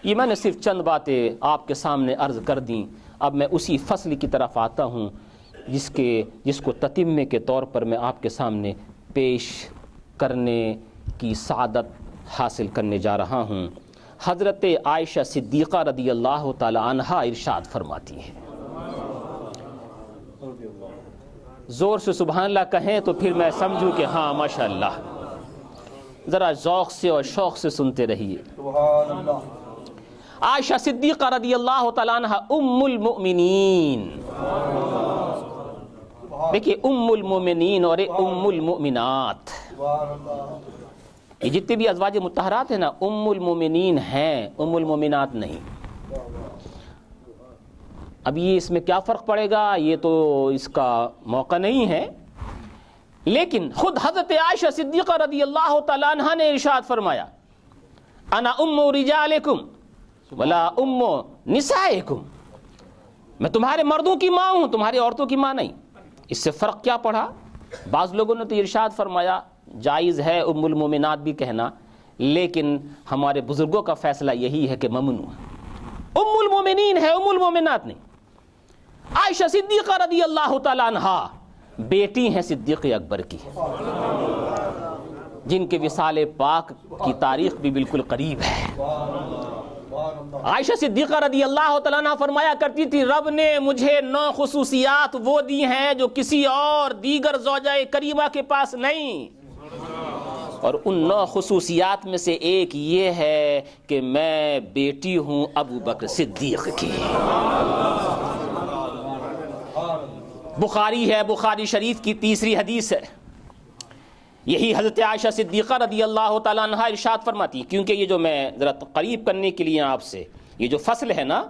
یہ میں نے صرف چند باتیں آپ کے سامنے عرض کر دیں۔ اب میں اسی فصل کی طرف آتا ہوں جس کو تتمے کے طور پر میں آپ کے سامنے پیش کرنے کی سعادت حاصل کرنے جا رہا ہوں۔ حضرت عائشہ صدیقہ رضی اللہ تعالی عنہا ارشاد فرماتی ہیں، زور سے سبحان اللہ کہیں تو پھر میں سمجھوں کہ ہاں ماشاءاللہ، ذرا ذوق سے اور شوق سے سنتے رہیے۔ عائشہ صدیقہ رضی اللہ تعالی عنہا ام المؤمنین، دیکھیے ام المؤمنین اور ام المؤمنات، یہ جتنے بھی ازواج مطہرات ہیں نا ام المؤمنین ہیں، ام المؤمنات نہیں۔ اب یہ اس میں کیا فرق پڑے گا یہ تو اس کا موقع نہیں ہے، لیکن خود حضرت عائشہ صدیقہ رضی اللہ تعالی عنہا نے ارشاد فرمایا انا ام رجالکم ولا ام نسائکم، میں تمہارے مردوں کی ماں ہوں، تمہاری عورتوں کی ماں نہیں۔ اس سے فرق کیا پڑا؟ بعض لوگوں نے تو ارشاد فرمایا جائز ہے ام المومنات بھی کہنا، لیکن ہمارے بزرگوں کا فیصلہ یہی ہے کہ ممنوع ہے، ام المومنین ہے، ام المومنات نہیں۔ عائشہ صدیقہ رضی اللہ تعالی عنہا بیٹی ہیں صدیق اکبر کی، جن کے وصال پاک کی تاریخ بھی بالکل قریب ہے۔ عائشہ صدیقہ رضی اللہ تعالیٰ عنہ فرمایا کرتی تھی رب نے مجھے 9 خصوصیات وہ دی ہیں جو کسی اور دیگر زوجہ کریمہ کے پاس نہیں، اور ان 9 خصوصیات میں سے ایک یہ ہے کہ میں بیٹی ہوں ابو بکر صدیق کی۔ بخاری ہے، بخاری شریف کی 3ری حدیث ہے۔ یہی حضرت عائشہ صدیقہ رضی اللہ تعالیٰ عنہ ارشاد فرماتی، کیونکہ یہ جو میں ذرا قریب کرنے کے لیے آپ سے یہ جو فصل ہے نا،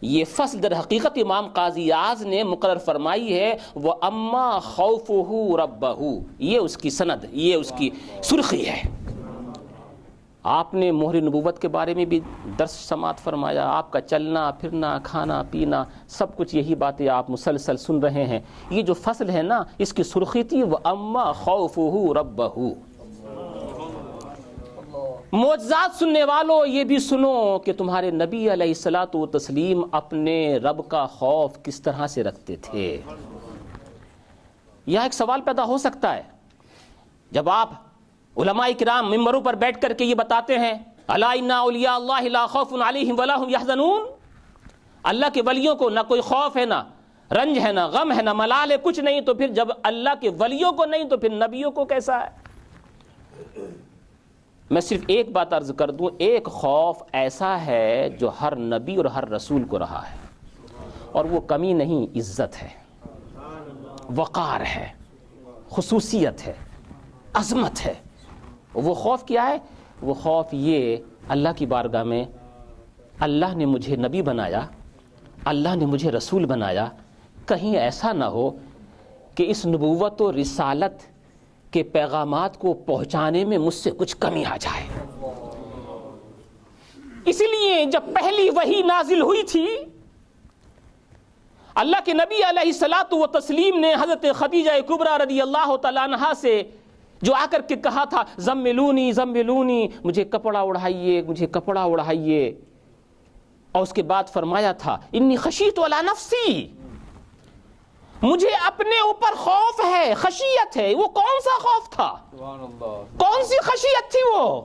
یہ فصل در حقیقت امام قاضی اعظم نے مقرر فرمائی ہے، وہ اما خوفہ ربہ، یہ اس کی سند، یہ اس کی سرخی ہے۔ آپ نے مہر نبوت کے بارے میں بھی درس سماعت فرمایا، آپ کا چلنا پھرنا کھانا پینا سب کچھ یہی باتیں آپ مسلسل سن رہے ہیں۔ یہ جو فصل ہے نا اس کی سرخی تھی وہ اما خوفہ ربہ۔ معجزات سننے والوں یہ بھی سنو کہ تمہارے نبی علیہ الصلوۃ والتسلیم اپنے رب کا خوف کس طرح سے رکھتے تھے۔ یہاں ایک سوال پیدا ہو سکتا ہے، جب آپ علماء کرام ممبروں پر بیٹھ کر کے یہ بتاتے ہیں الا ان اولیاء اللہ لا خوف علیہم ولا هم یحزنون، اللہ کے ولیوں کو نہ کوئی خوف ہے، نہ رنج ہے، نہ غم ہے، نہ ملال ہے، کچھ نہیں، تو پھر جب اللہ کے ولیوں کو نہیں تو پھر نبیوں کو کیسا ہے؟ میں صرف ایک بات عرض کر دوں، ایک خوف ایسا ہے جو ہر نبی اور ہر رسول کو رہا ہے، اور وہ کمی نہیں، عزت ہے، وقار ہے، خصوصیت ہے، عظمت ہے۔ وہ خوف کیا ہے؟ وہ خوف یہ اللہ کی بارگاہ میں اللہ نے مجھے نبی بنایا، اللہ نے مجھے رسول بنایا، کہیں ایسا نہ ہو کہ اس نبوت و رسالت کے پیغامات کو پہنچانے میں مجھ سے کچھ کمی آ جائے۔ اس لیے جب پہلی وحی نازل ہوئی تھی، اللہ کے نبی علیہ الصلوۃ والتسلیم نے حضرت خدیجہ کبریٰ رضی اللہ تعالیٰ عنہا سے جو آ کر کے کہا تھا زملونی زملونی، مجھے کپڑا اڑھائیے، مجھے کپڑا اڑھائیے، اور اس کے بعد فرمایا تھا انی خشیت علی نفسی، مجھے اپنے اوپر خوف ہے، خشیت ہے۔ وہ کون سا خوف تھا؟ کون سی خشیت تھی وہ؟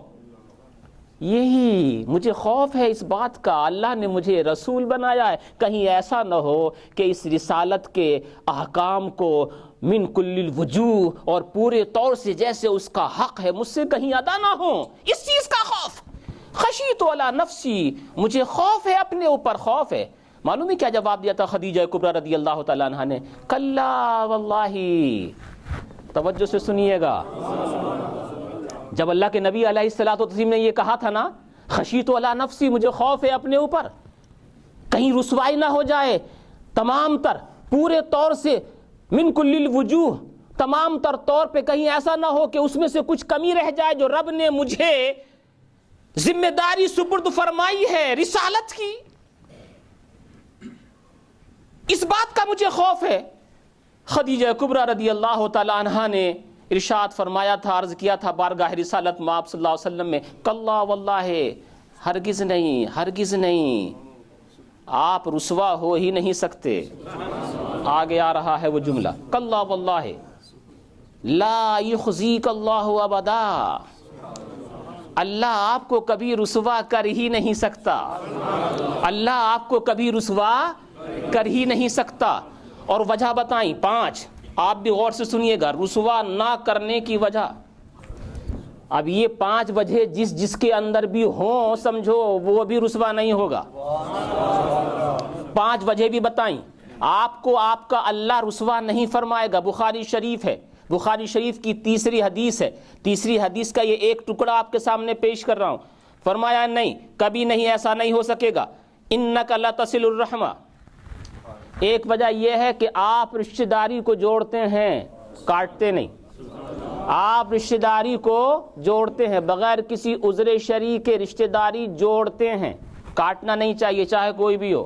یہی مجھے خوف ہے اس بات کا، اللہ نے مجھے رسول بنایا ہے، کہیں ایسا نہ ہو کہ اس رسالت کے احکام کو من کل الوجوہ اور پورے طور سے جیسے اس کا حق ہے مجھ سے کہیں ادا نہ ہو، اس چیز کا خوف۔ خشیت علی نفسی، مجھے خوف ہے، اپنے اوپر خوف ہے۔ معلوم ہے کیا جواب دیا تھا خدیجہ کبریٰ رضی اللہ تعالیٰ عنہا نے؟ کلا واللہ، توجہ سے سنیے گا، جب اللہ کے نبی علیہ الصلوۃ والتسلیم نے یہ کہا تھا نا خشیت علی نفسی، مجھے خوف ہے اپنے اوپر، کہیں رسوائی نہ ہو جائے، تمام تر پورے طور سے من کل الوجوہ، تمام تر طور پہ کہیں ایسا نہ ہو کہ اس میں سے کچھ کمی رہ جائے جو رب نے مجھے ذمہ داری سپرد فرمائی ہے رسالت کی، اس بات کا مجھے خوف ہے۔ خدیجہ کبریٰ رضی اللہ تعالی عنہا نے ارشاد فرمایا تھا، عرض کیا تھا بارگاہ رسالت میں آپ صلی اللہ علیہ وسلم میں، کلا واللہ، ہرگز نہیں، ہرگز نہیں، آپ رسوا ہو ہی نہیں سکتے۔ آگے آ رہا ہے وہ جملہ، کلا واللہ لا یخزیک اللہ ابدا، اللہ آپ کو کبھی رسوا کر ہی نہیں سکتا، اللہ آپ کو کبھی رسوا کر ہی نہیں سکتا۔ اور وجہ بتائیں 5، آپ بھی غور سے سنیے گا، رسوا نہ کرنے کی وجہ۔ اب یہ 5 وجہ جس کے اندر بھی ہوں سمجھو وہ بھی رسوا نہیں ہوگا۔ 5 وجہ بھی بتائیں، آپ کو آپ کا اللہ رسوا نہیں فرمائے گا۔ بخاری شریف ہے، بخاری شریف کی 3ری حدیث ہے، 3ری حدیث کا یہ ایک ٹکڑا آپ کے سامنے پیش کر رہا ہوں۔ فرمایا نہیں، کبھی نہیں، ایسا نہیں ہو سکے گا۔ انک لتصل الرحمہ، ایک وجہ یہ ہے کہ آپ رشتہ داری کو جوڑتے ہیں، کاٹتے نہیں، آپ رشتہ داری کو جوڑتے ہیں، بغیر کسی عذر شرعی کے رشتہ داری جوڑتے ہیں، کاٹنا نہیں چاہیے، چاہے کوئی بھی ہو،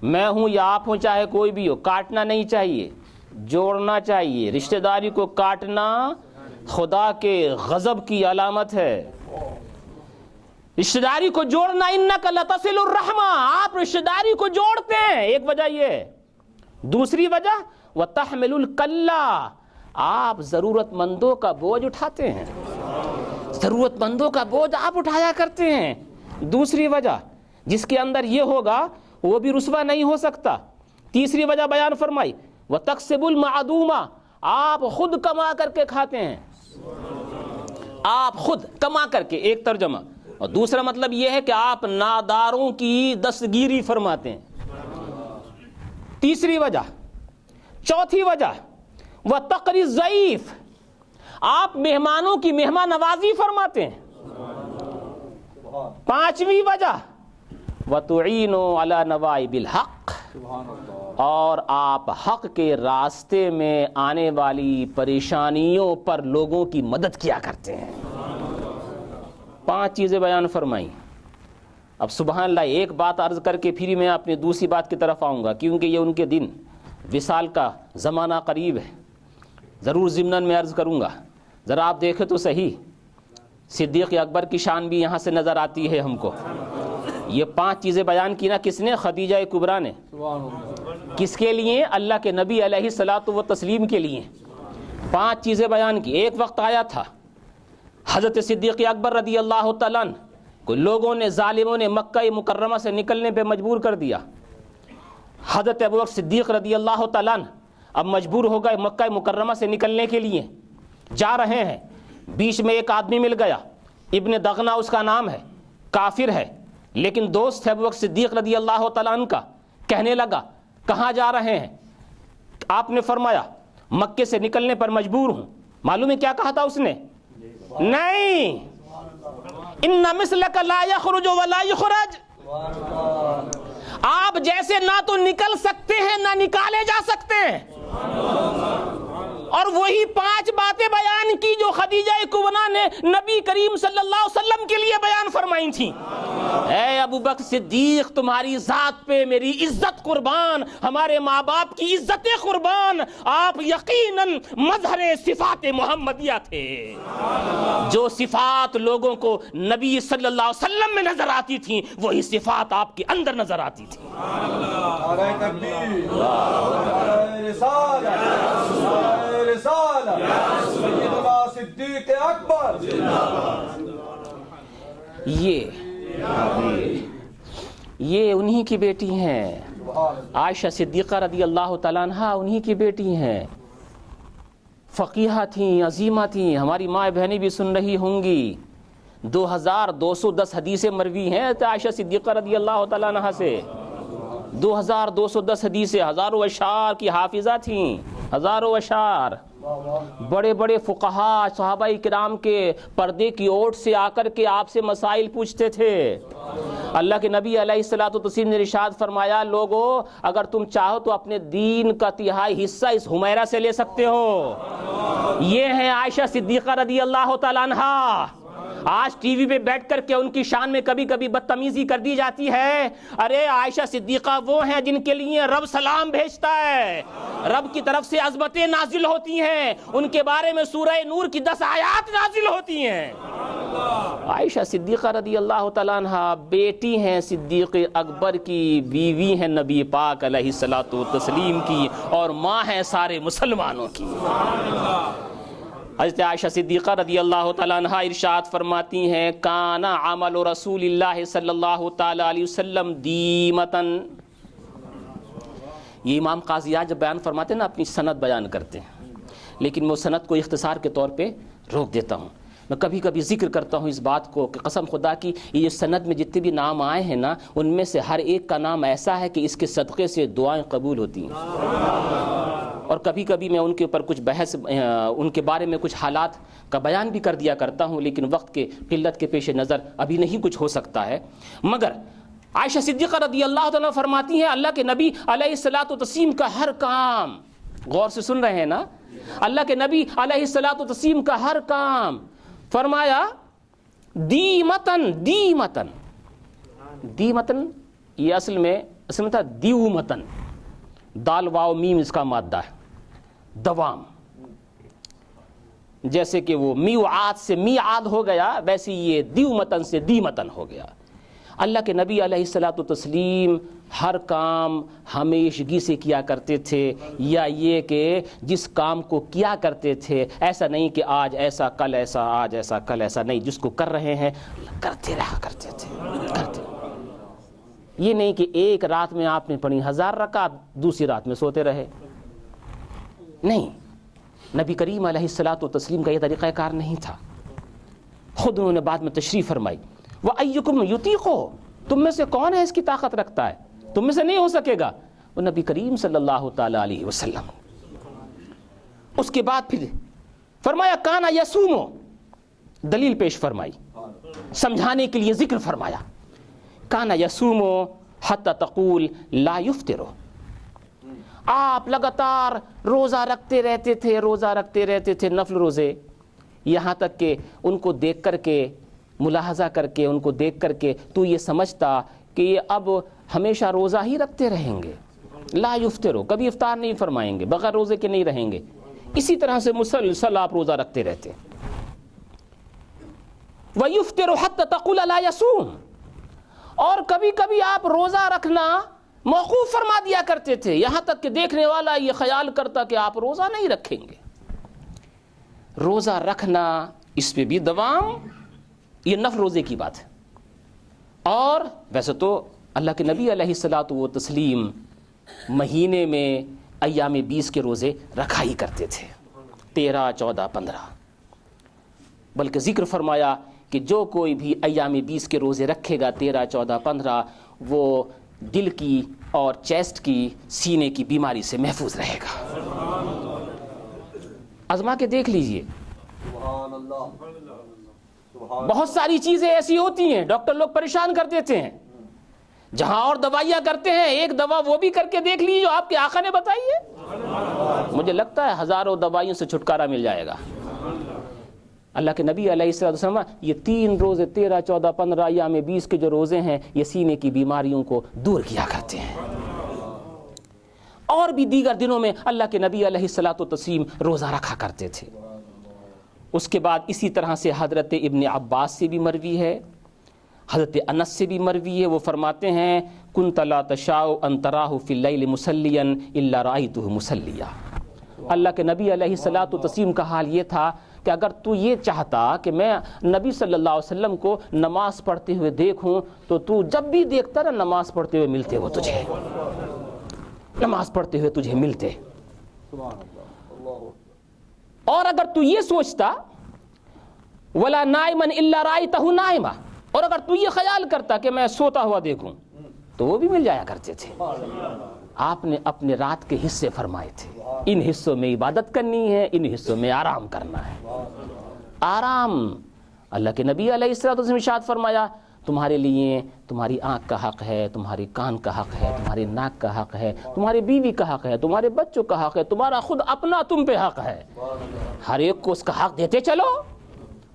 میں ہوں یا آپ ہوں، چاہے کوئی بھی ہو، کاٹنا نہیں چاہیے، جوڑنا چاہیے۔ رشتہ داری کو کاٹنا خدا کے غضب کی علامت ہے، رشتہ داری کو جوڑنا، انک لتصل الرحمہ، آپ رشتہ داری کو جوڑتے ہیں، ایک وجہ یہ ہے۔ دوسری وجہ وتحمل الکلہ، آپ ضرورت مندوں کا بوجھ اٹھاتے ہیں، ضرورت مندوں کا بوجھ آپ اٹھایا کرتے ہیں۔ دوسری وجہ جس کے اندر یہ ہوگا وہ بھی رسوا نہیں ہو سکتا۔ تیسری وجہ بیان فرمائی وتکسب المعدومہ، آپ خود کما کر کے کھاتے ہیں، آپ خود کما کر کے، ایک ترجمہ۔ اور دوسرا مطلب یہ ہے کہ آپ ناداروں کی دستگیری فرماتے ہیں۔ تیسری وجہ۔ چوتھی وجہ وتقری الضعیف، آپ مہمانوں کی مہمان نوازی فرماتے ہیں۔ 5ویں وجہ وتعینوا علی نوائب الحق، اور آپ حق کے راستے میں آنے والی پریشانیوں پر لوگوں کی مدد کیا کرتے ہیں۔ 5 چیزیں بیان فرمائیں۔ اب سبحان اللہ، ایک بات عرض کر کے پھر میں اپنی دوسری بات کی طرف آؤں گا، کیونکہ یہ ان کے دن وصال کا زمانہ قریب ہے، ضرور ضمناً میں عرض کروں گا۔ ذرا آپ دیکھیں تو صحیح، صدیق اکبر کی شان بھی یہاں سے نظر آتی ہے ہم کو۔ یہ 5 چیزیں بیان کی نا کس نے؟ خدیجہ کبریٰ نے۔ کس کے لیے؟ اللہ کے نبی علیہ الصلوۃ والتسلیم کے لیے 5 چیزیں بیان کی۔ ایک وقت آیا تھا حضرت صدیق اکبر رضی اللہ تعالیٰ عنہ کو لوگوں نے، ظالموں نے مکہ مکرمہ سے نکلنے پہ مجبور کر دیا۔ حضرت ابوبکر صدیق رضی اللہ تعالیٰ عنہ اب مجبور ہو گئے مکہ مکرمہ سے نکلنے کے لیے، جا رہے ہیں۔ بیچ میں ایک آدمی مل گیا، ابن دغنہ اس کا نام ہے، کافر ہے لیکن دوست ہے ابوبکر صدیق رضی اللہ تعالیٰ عنہ کا۔ کہنے لگا کہاں جا رہے ہیں؟ آپ نے فرمایا مکے سے نکلنے پر مجبور ہوں۔ معلوم ہے کیا کہا تھا اس نے؟ نہیں، ان مثلک لا یخرج ولا یخرج، آپ جیسے نہ تو نکل سکتے ہیں نہ نکالے جا سکتے ہیں۔ اور وہی 5 باتیں بیان کی جو خدیجہ کبریٰ نے نبی کریم صلی اللہ علیہ وسلم کے لیے بیان فرمائی تھیں. اے ابو بکر صدیق تمہاری ذات پہ میری عزت قربان، ہمارے ماں باپ کی عزت قربان، آپ یقیناً مظہر صفات محمدیہ تھے. جو صفات لوگوں کو نبی صلی اللہ علیہ وسلم میں نظر آتی تھیں وہی صفات آپ کے اندر نظر آتی تھیں. یہ انہی کی بیٹی ہیں عائشہ صدیقہ رضی اللہ تعالیٰ عنہ، انہی کی بیٹی ہیں، فقیہہ تھیں، عظیمہ تھیں. ہماری ماں بہنیں بھی سن رہی ہوں گی. 2210 حدیثیں مروی ہیں عائشہ صدیقہ رضی اللہ تعالیٰ عنہ سے. 2210 حدیثیں، ہزاروں اشعار کی حافظہ تھیں، ہزاروں اشعار. بڑے بڑے فقہا صحابہ کرام کے پردے کی اوٹ سے آ کر کے آپ سے مسائل پوچھتے تھے. اللہ کے نبی علیہ الصلوۃ والتسلیم نے ارشاد فرمایا، لوگو اگر تم چاہو تو اپنے دین کا تہائی حصہ اس حمیرہ سے لے سکتے ہو. یہ ہیں عائشہ صدیقہ رضی اللہ تعالیٰ عنہا. آج ٹی وی پہ بیٹھ کر کے ان کی شان میں کبھی کبھی بدتمیزی کر دی جاتی ہے. ارے عائشہ صدیقہ وہ ہیں جن کے لیے رب سلام بھیجتا ہے، رب کی طرف سے عظمتیں نازل ہوتی ہیں، ان کے بارے میں سورہ نور کی 10 آیات نازل ہوتی ہیں. عائشہ صدیقہ رضی اللہ تعالیٰ عنہ بیٹی ہیں صدیق اکبر کی، بیوی ہیں نبی پاک علیہ الصلوۃ والتسلیم کی، اور ماں ہیں سارے مسلمانوں کی. حضرت عائشہ صدیقہ رضی اللہ تعالیٰ عنہ ارشاد فرماتی ہیں، کان عمل رسول اللہ صلی اللہ تعالیٰ علیہ وسلم دیمتن. یہ امام قاضی جب بیان فرماتے ہیں نا اپنی سند بیان کرتے ہیں، لیکن میں سند کو اختصار کے طور پہ روک دیتا ہوں. میں کبھی کبھی ذکر کرتا ہوں اس بات کو کہ قسم خدا کی یہ سند میں جتنے بھی نام آئے ہیں نا ان میں سے ہر ایک کا نام ایسا ہے کہ اس کے صدقے سے دعائیں قبول ہوتی ہیں. اور کبھی کبھی میں ان کے اوپر کچھ بحث، ان کے بارے میں کچھ حالات کا بیان بھی کر دیا کرتا ہوں، لیکن وقت کے قلت کے پیش نظر ابھی نہیں کچھ ہو سکتا ہے. مگر عائشہ صدیقہ رضی اللہ تعالیٰ فرماتی ہیں، اللہ کے نبی علیہ الصلوۃ والتسلیم کا ہر کام، غور سے سن رہے ہیں نا، اللہ کے نبی علیہ الصلوۃ والتسلیم کا ہر کام فرمایا دیمتن. دیمتن دیمتن یہ اصل میں تھا دیومتن، دال واو میم اس کا مادہ ہے، دوام. جیسے کہ وہ میعاد سے میعاد ہو گیا، ویسے یہ دیومتن سے دیمتن ہو گیا. اللہ کے نبی علیہ الصلوۃ والتسلیم ہر کام ہمیشگی سے کیا کرتے تھے، یا یہ کہ جس کام کو کیا کرتے تھے ایسا نہیں کہ آج ایسا کل ایسا، آج ایسا کل ایسا، نہیں، جس کو کر رہے ہیں کرتے رہا کرتے تھے. یہ نہیں کہ ایک رات میں آپ نے پڑھی 1000 رکعت دوسری رات میں سوتے رہے، نہیں. نبی کریم علیہ الصلوۃ والتسلیم کا یہ طریقہ کار نہیں تھا. خود انہوں نے بعد میں تشریح فرمائی، وَأَيُّكُمْ يُطِيقُ، تم میں سے کون ہے اس کی طاقت رکھتا ہے، تم میں سے نہیں ہو سکے گا. وہ نبی کریم صلی اللہ تعالی علیہ وسلم. اس کے بعد پھر فرمایا کانا یصومو، دلیل پیش فرمائی، سمجھانے کے لیے ذکر فرمایا. کانا یصومو حتی تقول لا یفطرو، آپ لگاتار روزہ رکھتے رہتے تھے، روزہ رکھتے رہتے تھے، نفل روزے، یہاں تک کہ ان کو دیکھ کر کے، ملاحظہ کر کے، ان کو دیکھ کر کے تو یہ سمجھتا کہ یہ اب ہمیشہ روزہ ہی رکھتے رہیں گے. لا یفطرو، کبھی افطار نہیں فرمائیں گے، بغیر روزے کے نہیں رہیں گے. اسی طرح سے مسلسل آپ روزہ رکھتے رہتے. وَيُفْطِرُ حَتَّى تَقُولَ لَا يَصُومُ، اور کبھی کبھی آپ روزہ رکھنا موقوف فرما دیا کرتے تھے، یہاں تک کہ دیکھنے والا یہ خیال کرتا کہ آپ روزہ نہیں رکھیں گے. روزہ رکھنا اس پہ بھی دوام، یہ نفل روزے کی بات ہے. اور ویسے تو اللہ کے نبی علیہ الصلوۃ والتسلیم مہینے میں ایام 20 کے روزے رکھا ہی کرتے تھے، 13، 14، 15. بلکہ ذکر فرمایا کہ جو کوئی بھی ایام 20 کے روزے رکھے گا، 13، 14، 15، وہ دل کی اور چیسٹ کی، سینے کی بیماری سے محفوظ رہے گا. آزما کے دیکھ لیجئے. بہت ساری چیزیں ایسی ہوتی ہیں ڈاکٹر لوگ پریشان کر دیتے ہیں، جہاں اور دوائیاں کرتے ہیں ایک دوا وہ بھی کر کے دیکھ لیجیے جو آپ کے آقا نے بتائی ہے. مجھے لگتا ہے ہزاروں دوائیوں سے چھٹکارا مل جائے گا. اللہ کے نبی علیہ السلام یہ 3 روزے 13 14 15 ایام 20 کے جو روزے ہیں یہ سینے کی بیماریوں کو دور کیا کرتے ہیں. اور بھی دیگر دنوں میں اللہ کے نبی علیہ السلام روزہ رکھا کرتے تھے. اس کے بعد اسی طرح سے حضرت ابن عباس سے بھی مروی ہے, حضرت انس سے بھی مروی ہے. وہ فرماتے ہیں کنت لا تشاء ان تراہ فی اللیل مصلیا الا رأیتہ مصلیا. اللہ کے نبی علیہ السلام کا حال یہ تھا کہ اگر تو یہ چاہتا کہ میں نبی صلی اللہ علیہ وسلم کو نماز پڑھتے ہوئے دیکھوں تو جب بھی دیکھتا نا نماز پڑھتے ہوئے ملتے وہ تجھے, نماز پڑھتے ہوئے تجھے ملتے. اور اگر تو یہ سوچتا ولا نائما الا رأیتہ نائما, اور اگر تو یہ خیال کرتا کہ میں سوتا ہوا دیکھوں تو وہ بھی مل جایا کرتے تھے. آپ نے اپنے رات کے حصے فرمائے تھے, ان حصوں میں عبادت کرنی ہے, ان حصوں میں آرام کرنا ہے. آرام, اللہ کے نبی علیہ السلام نے ارشاد فرمایا تمہارے لیے تمہاری آنکھ کا حق ہے, تمہاری کان کا حق ہے, تمہاری ناک کا حق ہے, تمہاری بیوی کا حق ہے, تمہارے بچوں کا حق ہے, تمہارا خود اپنا تم پہ حق ہے. ہر ایک کو اس کا حق دیتے چلو,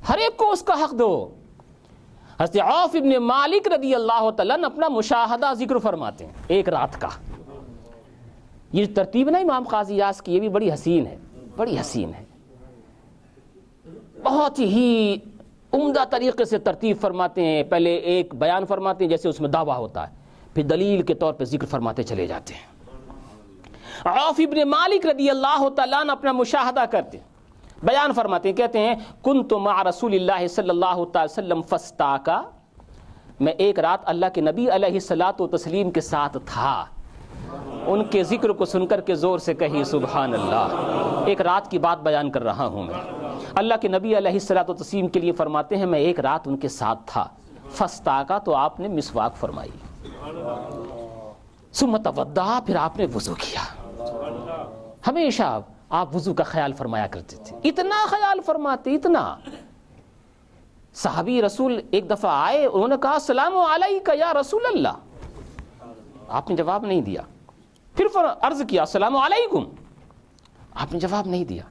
ہر ایک کو اس کا حق دو. حضرت عوف ابن مالک رضی اللہ تعالیٰ عنہ اپنا مشاہدہ ذکر فرماتے ہیں ایک رات کا. یہ ترتیب نا امام قاضی یاس کی, یہ بھی بڑی حسین ہے, بڑی حسین ہے, بہت ہی عمدہ طریقے سے ترتیب فرماتے ہیں. پہلے ایک بیان فرماتے ہیں جیسے اس میں دعویٰ ہوتا ہے, پھر دلیل کے طور پہ ذکر فرماتے چلے جاتے ہیں. عوف ابن مالک رضی اللہ تعالیٰ عنہ اپنا مشاہدہ کرتے ہیں, بیان فرماتے ہیں, کہتے ہیں کنت مع رسول اللہ صلی اللہ تعالی وسلم فاستاکا, میں ایک رات اللہ کے نبی علیہ الصلوۃ والتسلیم کے ساتھ تھا. ان کے ذکر کو سن کر کے زور سے کہی سبحان اللہ. ایک رات کی بات بیان کر رہا ہوں میں. اللہ کے نبی علیہ الصلوۃ والتسلیم کے لیے فرماتے ہیں میں ایک رات ان کے ساتھ تھا. فاستاکا, تو آپ نے مسواک فرمائی. ثم توضا, پھر آپ نے وضو کیا. ہمیشہ آپ وضو کا خیال فرمایا کرتے تھے, اتنا خیال فرماتے, اتنا. صحابی رسول ایک دفعہ آئے, انہوں نے کہا السلام علیک یا رسول اللہ. آپ نے جواب نہیں دیا. پھر عرض کیا السلام علیکم, آپ نے جواب نہیں دیا.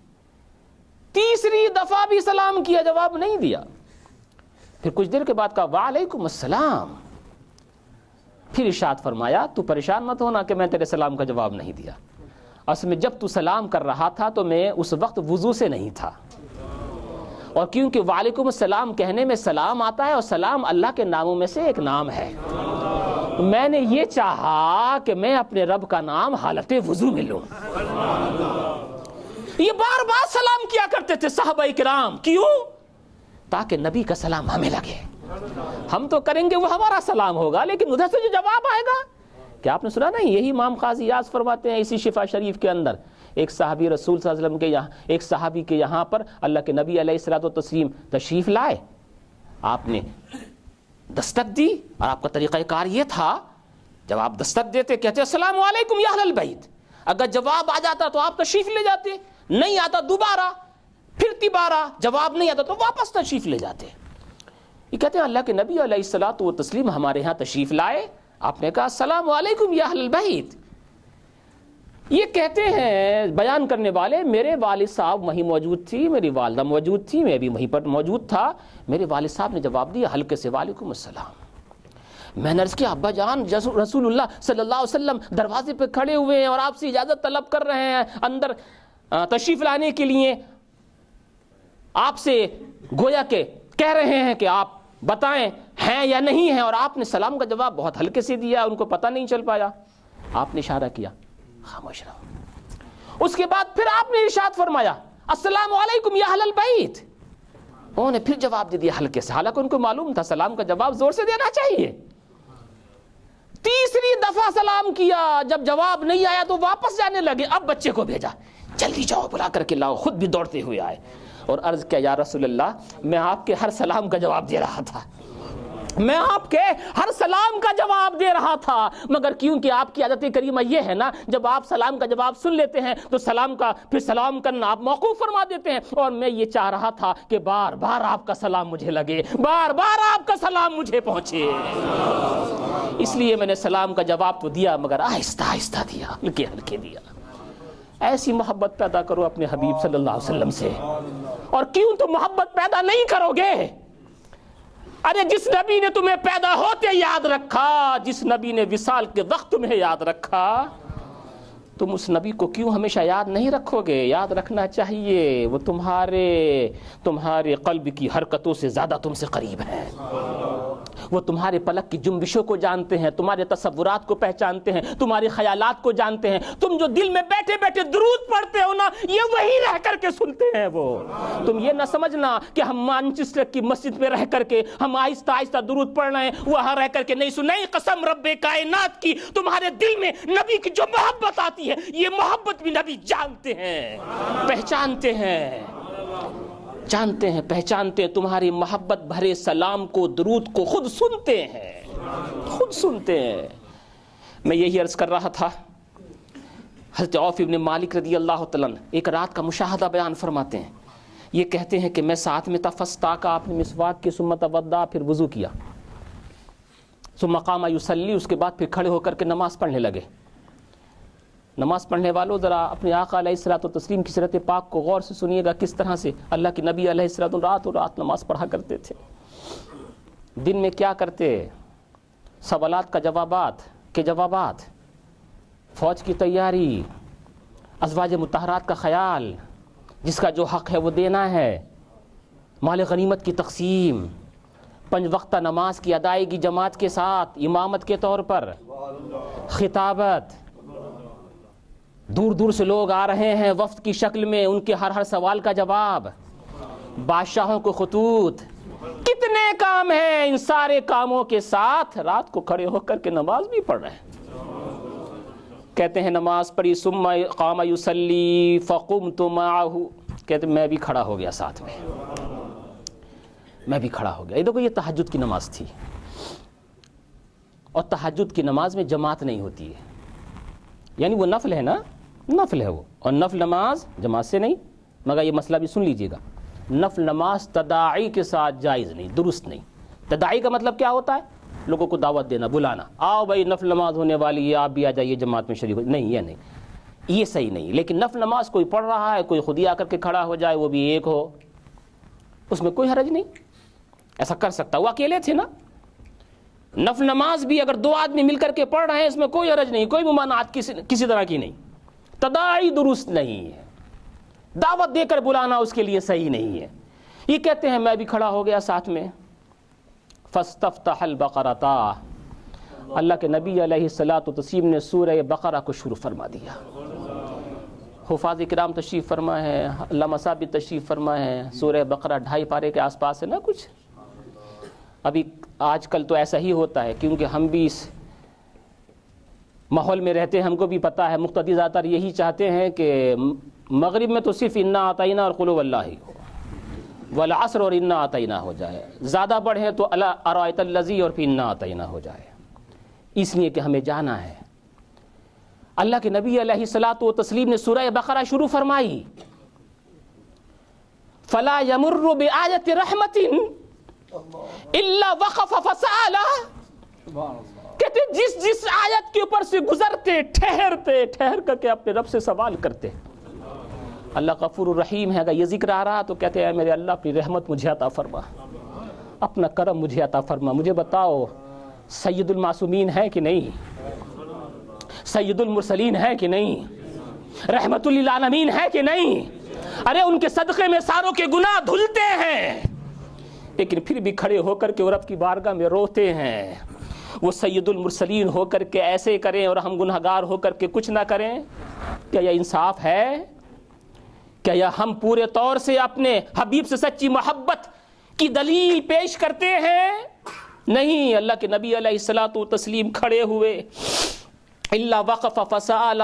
تیسری دفعہ بھی سلام کیا, جواب نہیں دیا. پھر کچھ دیر کے بعد کہا وعلیکم السلام. پھر ارشاد فرمایا تو پریشان مت ہونا کہ میں تیرے سلام کا جواب نہیں دیا. اصل میں جب تو سلام کر رہا تھا تو میں اس وقت وضو سے نہیں تھا, اور کیونکہ وعلیکم السلام کہنے میں سلام آتا ہے, اور سلام اللہ کے ناموں میں سے ایک نام ہے. میں نے یہ چاہا کہ میں اپنے رب کا نام حالت وضو میں لوں. یہ بار بار سلام کیا کرتے تھے صحابہ کرام. کیوں؟ تاکہ نبی کا سلام ہمیں لگے. ہم تو کریں گے وہ ہمارا سلام ہوگا, لیکن ادھر سے جو جواب آئے گا. کیا آپ نے سنا نہیں, یہی امام قاضی یاس فرماتے ہیں اسی شفا شریف کے اندر, ایک صحابی رسول صلی اللہ علیہ وسلم کے یہاں, ایک صحابی کے یہاں پر اللہ کے نبی علیہ الصلوۃ والتسلیم تشریف لائے. آپ نے دستک دی, اور آپ کا طریقہ کار یہ تھا جب آپ دستک دیتے کہتے السلام علیکم یا اہل البیت. اگر جواب آ جاتا تو آپ تشریف لے جاتے, نہیں آتا دوبارہ, پھر تیبارہ, جواب نہیں آتا تو واپس تشریف لے جاتے. یہ کہتے ہیں اللہ کے نبی علیہ الصلوۃ والتسلیم ہمارے ہاں تشریف لائے, آپ نے کہا السلام علیکم یا اہل البیت. یہ کہتے ہیں بیان کرنے والے میرے والد صاحب وہیں موجود تھی, میری والدہ موجود تھی, میں بھی وہیں پر موجود تھا. میرے والد صاحب نے جواب دیا ہلکے سے وعلیکم السلام. میں نے عرض کیا ابا جان رسول اللہ صلی اللہ علیہ وسلم دروازے پہ کھڑے ہوئے ہیں اور آپ سے اجازت طلب کر رہے ہیں اندر تشریف لانے کے لیے, آپ سے گویا کہ کہہ رہے ہیں کہ آپ بتائیں ہیں یا نہیں ہیں, اور آپ نے سلام کا جواب بہت ہلکے سے دیا, ان کو پتہ نہیں چل پایا. آپ نے اشارہ کیا خاموش رہو. اس کے بعد پھر آپ نے ارشاد فرمایا السلام علیکم یا اہل البیت. انہوں نے پھر جواب دے دیا ہلکے سے, حالانکہ ان کو معلوم تھا سلام کا جواب زور سے دینا چاہیے. تیسری دفعہ سلام کیا, جب جواب نہیں آیا تو واپس جانے لگے. اب بچے کو بھیجا, جلدی جاؤ بلا کر کے لاؤ. خود بھی دوڑتے ہوئے آئے اور عرض کیا یا رسول اللہ میں آپ کے ہر سلام کا جواب دے رہا تھا, میں آپ کے ہر سلام کا جواب دے رہا تھا, مگر کیونکہ آپ کی عادت کریمہ یہ ہے نا, جب آپ سلام کا جواب سن لیتے ہیں تو سلام کا پھر سلام کرنا آپ موقوف فرما دیتے ہیں. اور میں یہ چاہ رہا تھا کہ بار بار آپ کا سلام مجھے لگے, بار بار آپ کا سلام مجھے پہنچے, اس لیے میں نے سلام کا جواب تو دیا مگر آہستہ آہستہ دیا, ہلکے ہلکے دیا. ایسی محبت پیدا کرو اپنے حبیب صلی اللہ علیہ وسلم سے. اور کیوں تم محبت پیدا نہیں کرو گے؟ ارے جس نبی نے تمہیں پیدا ہوتے یاد رکھا، جس نبی نے وصال کے وقت تمہیں یاد رکھا، تم اس نبی کو کیوں ہمیشہ یاد نہیں رکھو گے؟ یاد رکھنا چاہیے، وہ تمہارے قلب کی حرکتوں سے زیادہ تم سے قریب ہے، وہ تمہارے پلک کی جنبشوں کو جانتے ہیں، تمہارے تصورات کو پہچانتے ہیں، تمہارے خیالات کو جانتے ہیں۔ تم جو دل میں بیٹھے بیٹھے درود پڑھتے ہو نا، یہ وہی رہ کر کے سنتے ہیں وہ۔ تم یہ نہ سمجھنا کہ ہم مانچسٹر کی مسجد میں رہ کر کے ہم آہستہ آہستہ درود پڑھ رہے ہیں، وہاں رہ کر کے نہیں سنیں۔ قسم رب کائنات کی، تمہارے دل میں نبی کی جو محبت آتی ہے، یہ محبت بھی نبی جانتے ہیں، پہچانتے ہیں، جانتے ہیں، پہچانتے ہیں۔ تمہاری محبت بھرے سلام کو، درود کو خود سنتے ہیں، خود سنتے ہیں۔ میں یہی عرض کر رہا تھا، حضرت عوف ابن مالک رضی اللہ تعالیٰ عنہ ایک رات کا مشاہدہ بیان فرماتے ہیں۔ یہ کہتے ہیں کہ میں ساتھ میں تھا، فاستاقا، آپ نے مسواک کی، ثم توضا، پھر وضو کیا، ثم قام یصلی، اس کے بعد پھر کھڑے ہو کر کے نماز پڑھنے لگے۔ نماز پڑھنے والوں ذرا اپنے آقا علیہ الصلوۃ والتسلیم کی سیرت پاک کو غور سے سنیے گا، کس طرح سے اللہ کے نبی علیہ الصلوۃ رات نماز پڑھا کرتے تھے۔ دن میں کیا کرتے؟ سوالات کا جوابات، فوج کی تیاری، ازواج مطہرات کا خیال، جس کا جو حق ہے وہ دینا ہے، مال غنیمت کی تقسیم، 5 وقتہ نماز کی ادائیگی جماعت کے ساتھ، امامت کے طور پر، خطابت، دور دور سے لوگ آ رہے ہیں وفد کی شکل میں، ان کے ہر سوال کا جواب، بادشاہوں کو خطوط، کتنے کام ہیں۔ ان سارے کاموں کے ساتھ رات کو کھڑے ہو کر کے نماز بھی پڑھ رہے ہیں۔ کہتے ہیں نماز پڑھی، ثم قام یصلی فقمت معہ، کہتے ہیں میں بھی کھڑا ہو گیا ساتھ میں، میں بھی کھڑا ہو گیا۔ یہ دیکھو، یہ تہجد کی نماز تھی، اور تہجد کی نماز میں جماعت نہیں ہوتی ہے، یعنی وہ نفل ہے نا، نفل ہے وہ، اور نفل نماز جماعت سے نہیں۔ مگر یہ مسئلہ بھی سن لیجئے گا، نفل نماز تداعی کے ساتھ جائز نہیں، درست نہیں۔ تداعی کا مطلب کیا ہوتا ہے؟ لوگوں کو دعوت دینا، بلانا، آؤ بھائی نفل نماز ہونے والی ہے، آپ بھی آ جائیے جماعت میں شریک ہو۔ نہیں، یہ نہیں، یہ صحیح نہیں۔ لیکن نفل نماز کوئی پڑھ رہا ہے، کوئی خود ہی آ کر کے کھڑا ہو جائے، وہ بھی ایک ہو، اس میں کوئی حرج نہیں، ایسا کر سکتا۔ وہ اکیلے تھے نا، نفل نماز بھی اگر 2 آدمی مل کر کے پڑھ رہے ہیں، اس میں کوئی حرج نہیں، کوئی ممانعت کسی طرح کی نہیں۔ تداعی درست نہیں ہے، دعوت دے کر بلانا اس کے لیے صحیح نہیں ہے۔ یہ کہتے ہیں میں بھی کھڑا ہو گیا ساتھ میں، فاستفتح البقرۃ، اللہ کے نبی علیہ الصلوۃ والتسلیم نے سورہ بقرہ کو شروع فرما دیا۔ حفاظ کرام تشریف فرما ہے، علامہ صاحب بھی تشریف فرما ہے۔ سورہ بقرہ 2.5 پارے کے آس پاس ہے نا کچھ۔ ابھی آج کل تو ایسا ہی ہوتا ہے، کیونکہ ہم بھی اس ماحول میں رہتے ہیں، ہم کو بھی پتہ ہے، مقتدی زیادہ تر یہی چاہتے ہیں کہ مغرب میں تو صرف انا اعطینا اور قل واللہ ہی ہو، والعصر اور انا اعطینا ہو جائے، زیادہ بڑھے تو ارایت الذی اور پھر انا اعطینا ہو جائے، اس لیے کہ ہمیں جانا ہے۔ اللہ کے نبی علیہ الصلوۃ والتسلیم نے سورہ بقرہ شروع فرمائی، فلا یمر بآیۃ رحمۃ الا وقف فسأل، کہتے جس آیت کے اوپر سے گزرتے ٹھہر کر کے اپنے رب سے سوال کرتے۔ اللہ غفور الرحیم ہے، اگر یہ ذکر آ رہا تو کہتے ہیں میرے اللہ اپنی رحمت مجھے عطا فرما، اپنا کرم مجھے عطا فرما، مجھے بتاؤ سید المعصومین ہے کہ نہیں، سید المرسلین ہے کہ نہیں، رحمت للعالمین ہے کہ نہیں؟ ارے ان کے صدقے میں ساروں کے گناہ دھلتے ہیں، لیکن پھر بھی کھڑے ہو کر کے رب کی بارگاہ میں روتے ہیں۔ وہ سید المرسلین ہو کر کے ایسے کریں اور ہم گنہگار ہو کر کے کچھ نہ کریں، کیا یہ انصاف ہے؟ کیا یہ ہم پورے طور سے اپنے حبیب سے سچی محبت کی دلیل پیش کرتے ہیں؟ نہیں، اللہ کے نبی علیہ الصلوۃ والتسلیم کھڑے ہوئے، الا وقف فسأل،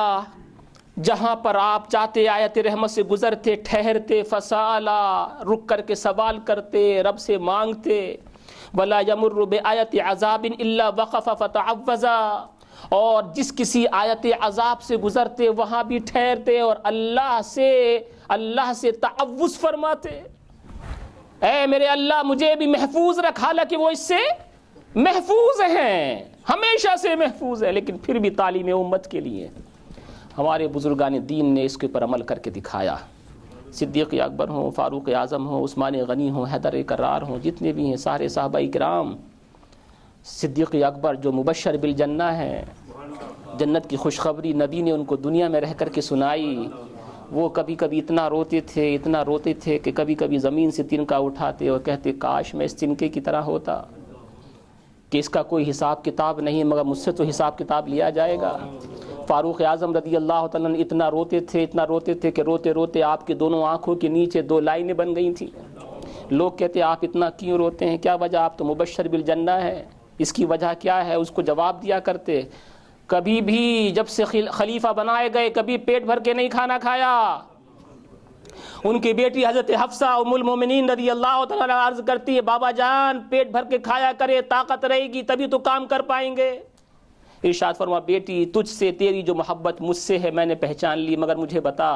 جہاں پر آپ چاہتے آیت رحمت سے گزرتے ٹھہرتے، فسأل، رک کر کے سوال کرتے، رب سے مانگتے، ولا یمر بآیت عذاب الا وقف فتعوذ، اور جس کسی آیت عذاب سے گزرتے وہاں بھی ٹھہرتے اور اللہ سے تعوذ فرماتے، اے میرے اللہ مجھے بھی محفوظ رکھ، حالانکہ وہ اس سے محفوظ ہیں، ہمیشہ سے محفوظ ہے، لیکن پھر بھی تعلیم امت کے لیے ہمارے بزرگان دین نے اس کے اوپر عمل کر کے دکھایا۔ صدیق اکبر ہوں، فاروق اعظم ہوں، عثمان غنی ہوں، حیدر کرار ہوں، جتنے بھی ہیں سارے صحابہ کرام. صدیق اکبر جو مبشر بالجنہ ہیں، جنت کی خوشخبری نبی نے ان کو دنیا میں رہ کر کے سنائی، وہ کبھی کبھی اتنا روتے تھے کہ کبھی کبھی زمین سے تنکا اٹھاتے اور کہتے کاش میں اس تنکے کی طرح ہوتا کہ اس کا کوئی حساب کتاب نہیں مگر مجھ سے تو حساب کتاب لیا جائے گا. فاروق اعظم رضی اللہ تعالیٰ عنہ اتنا روتے تھے کہ روتے روتے آپ کے دونوں آنکھوں کے نیچے 2 لائنیں بن گئی تھیں. لوگ کہتے آپ اتنا کیوں روتے ہیں، کیا وجہ، آپ تو مبشر بالجنہ ہے، اس کی وجہ کیا ہے؟ اس کو جواب دیا کرتے کبھی بھی جب سے خلیفہ بنائے گئے کبھی پیٹ بھر کے نہیں کھانا کھایا. ان کی بیٹی حضرت حفصہ ام المومنین رضی اللہ تعالیٰ عرض کرتی ہے بابا جان پیٹ بھر کے کھایا کرے، طاقت رہے گی تبھی تو کام کر پائیں گے. ارشاد فرما بیٹی تجھ سے تیری جو محبت مجھ سے ہے میں نے پہچان لی، مگر مجھے بتا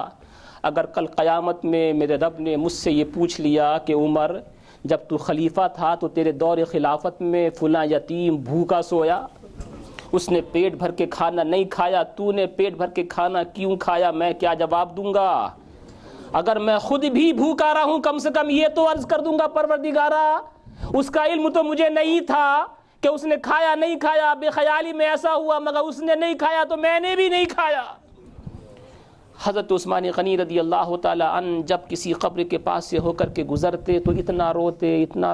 اگر کل قیامت میں میرے رب نے مجھ سے یہ پوچھ لیا کہ عمر جب تو خلیفہ تھا تو تیرے دور خلافت میں فلاں یتیم بھوکا سویا، اس نے پیٹ بھر کے کھانا نہیں کھایا، تو نے پیٹ بھر کے کھانا کیوں کھایا، میں کیا جواب دوں گا؟ اگر میں خود بھی بھوکا رہا ہوں کم سے کم یہ تو عرض کر دوں گا پروردگارا اس کا علم تو مجھے نہیں تھا کہ اس نے کھایا نہیں کھایا، بے خیالی میں ایسا ہوا، مگر اس نے نہیں کھایا تو میں نے بھی نہیں کھایا. حضرت عثمان غنی رضی اللہ تعالی عنہ جب کسی قبر کے پاس سے ہو کر کے گزرتے تو اتنا